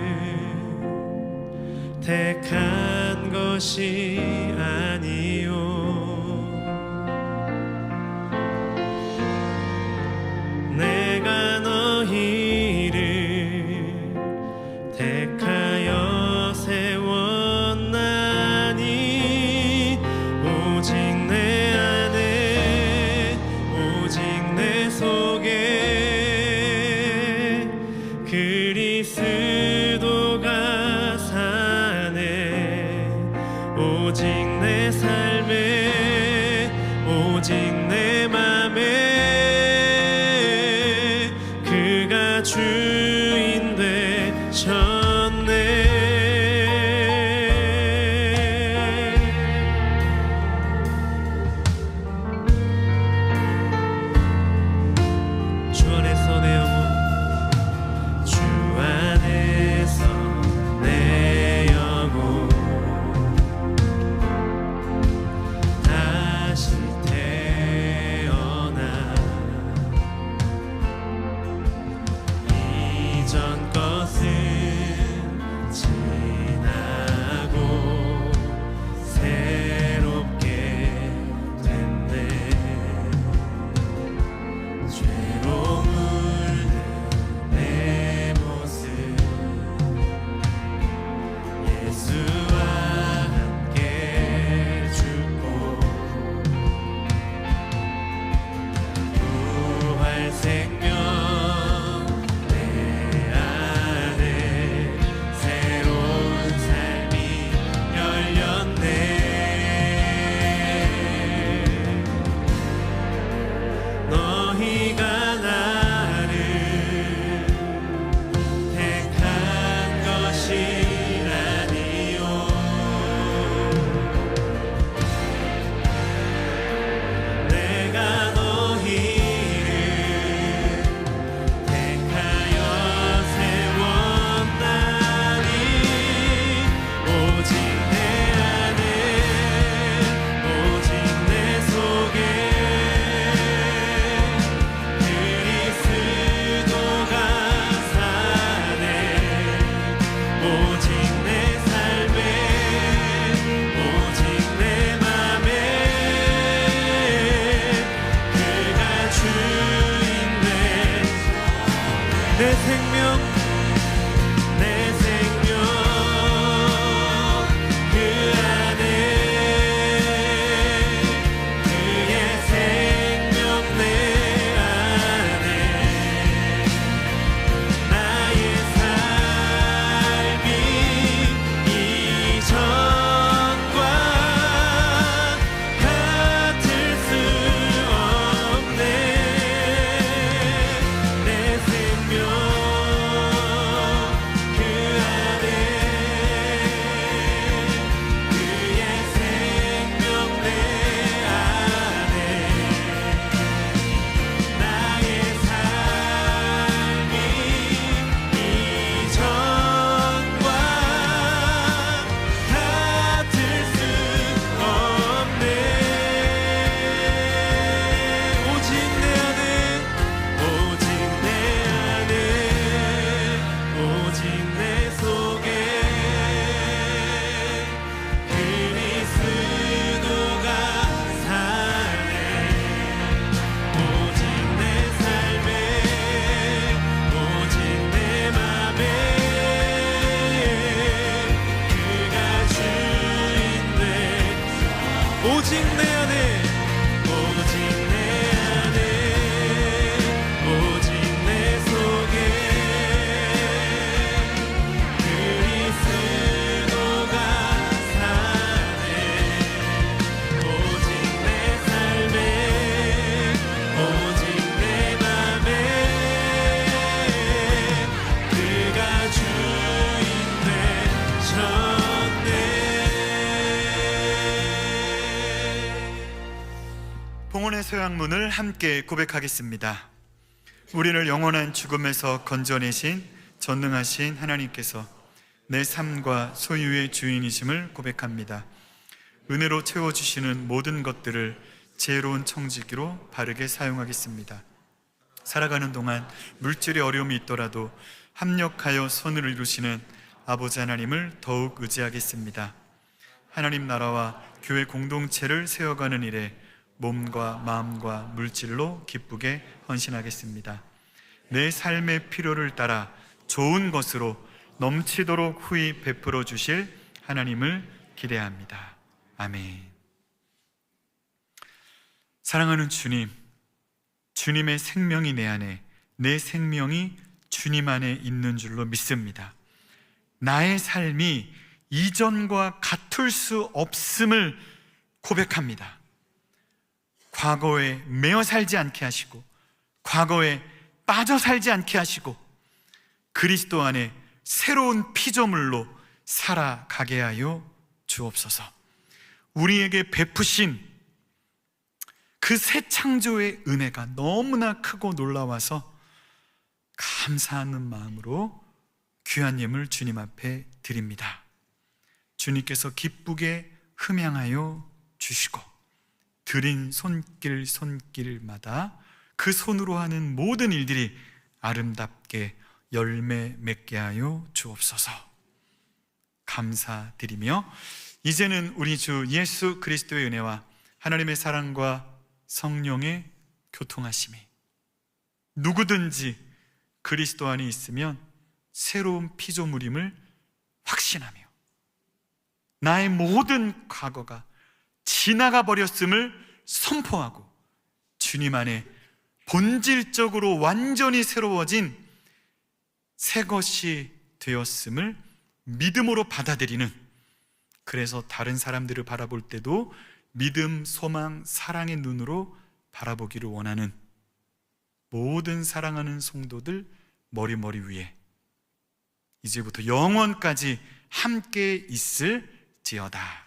택한 것이 아니요 내가 너희를 택하여 세웠나니 오직 내 안에 오직 내 속에 그리스도가 사네. 오직 내 삶에 오직 내 맘에 그가 주인 되셨네. 주 안에서 내 영혼 주 안에서 내 영혼 다시 태어나 이전 것은 지나고 새롭게 됐네. 죄로 물든 내 모습 예수와 함께 죽고 부활 생명 내 안에 새로운 삶이 열렸네. 너희가 나를 택한 것이 아니요 내가 너희를 택하여 세웠나니 오직 내 안에 오직 내 속에 그리스도가 사네. 오직 내 삶에 오직 내 맘에 그가 주인 내 생명 내 생명 그 안에 그의 생명 내 안에 나의 삶이 이전과 같을 수 없네. 내 생명 서약문을 함께 고백하겠습니다. 우리를 영원한 죽음에서 건져내신 전능하신 하나님께서 내 삶과 소유의 주인이심을 고백합니다. 은혜로 채워주시는 모든 것들을 지혜로운 청지기로 바르게 사용하겠습니다. 살아가는 동안 물질의 어려움이 있더라도 합력하여 선을 이루시는 아버지 하나님을 더욱 의지하겠습니다. 하나님 나라와 교회 공동체를 세워가는 일에 몸과 마음과 물질로 기쁘게 헌신하겠습니다. 내 삶의 필요를 따라 좋은 것으로 넘치도록 후히 베풀어 주실 하나님을 기대합니다. 아멘. 사랑하는 주님, 주님의 생명이 내 안에, 내 생명이 주님 안에 있는 줄로 믿습니다. 나의 삶이 이전과 같을 수 없음을 고백합니다. 과거에 매어 살지 않게 하시고, 과거에 빠져 살지 않게 하시고, 그리스도 안에 새로운 피조물로 살아가게 하여 주옵소서. 우리에게 베푸신 그 새 창조의 은혜가 너무나 크고 놀라워서 감사하는 마음으로 귀한 예물 주님 앞에 드립니다. 주님께서 기쁘게 흠양하여 주시고, 드린 손길마다 그 손으로 하는 모든 일들이 아름답게 열매 맺게 하여 주옵소서. 감사드리며 이제는 우리 주 예수 그리스도의 은혜와 하나님의 사랑과 성령의 교통하심이, 누구든지 그리스도 안에 있으면 새로운 피조물임을 확신하며 나의 모든 과거가 지나가 버렸음을 선포하고 주님 안에 본질적으로 완전히 새로워진 새 것이 되었음을 믿음으로 받아들이는, 그래서 다른 사람들을 바라볼 때도 믿음, 소망, 사랑의 눈으로 바라보기를 원하는 모든 사랑하는 성도들 머리 위에 이제부터 영원까지 함께 있을지어다.